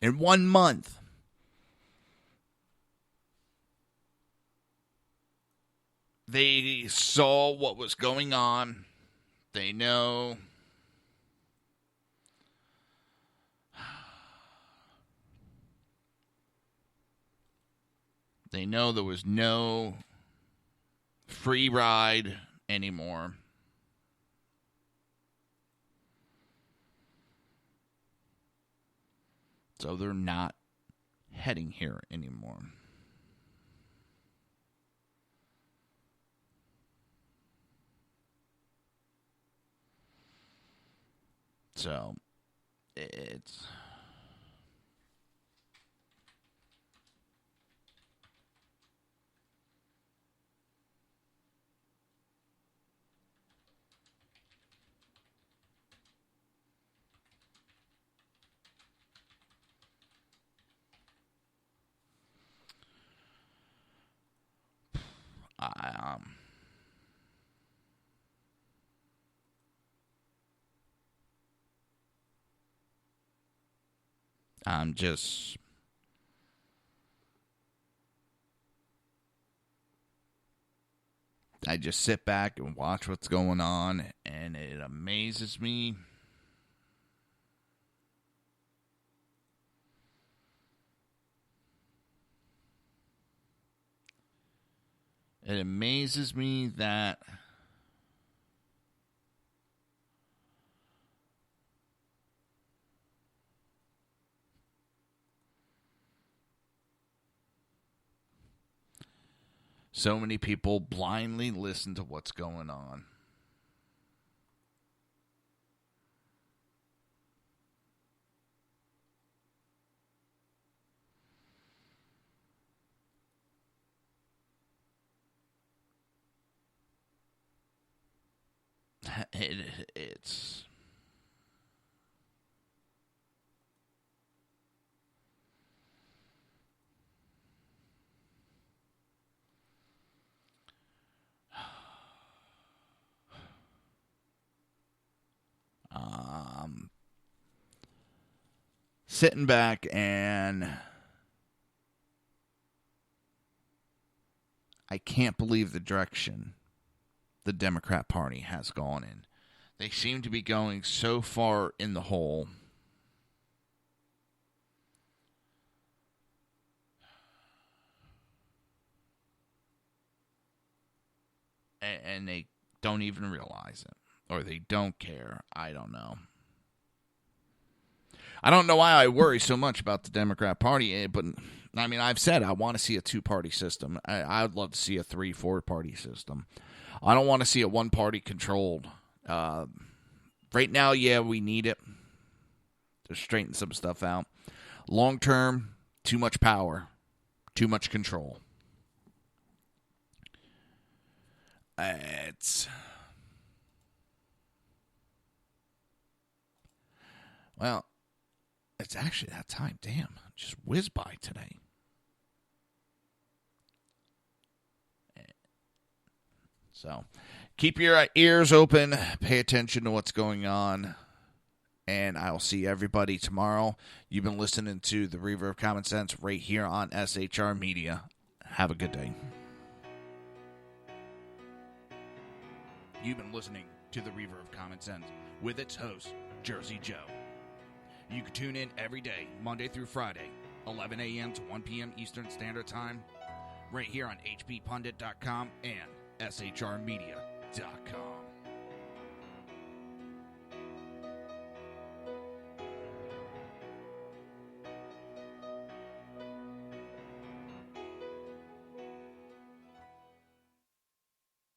in 1 month, they saw what was going on. They know. They know there was no free ride anymore. So they're not heading here anymore. So it's I just sit back and watch what's going on, and it amazes me. It amazes me that so many people blindly listen to what's going on. It's sitting back, and I can't believe the direction the Democrat Party has gone in. They seem to be going so far in the hole. And they don't even realize it. Or they don't care. I don't know. I don't know why I worry so much about the Democrat Party, but I mean, I've said I want to see a two-party system. I would love to see a 3-4 party system. I don't want to see a one-party controlled. Right now, yeah, we need it to straighten some stuff out. Long-term, too much power, too much control. It's actually that time. Damn, just whizzed by today. So, keep your ears open, pay attention to what's going on, and I'll see everybody tomorrow. You've been listening to the Reaver of Common Sense right here on SHR Media. Have a good day. You've been listening to the Reaver of Common Sense with its host, Jersey Joe. You can tune in every day, Monday through Friday, 11 a.m. to 1 p.m. Eastern Standard Time, right here on hppundit.com and shrmedia.com.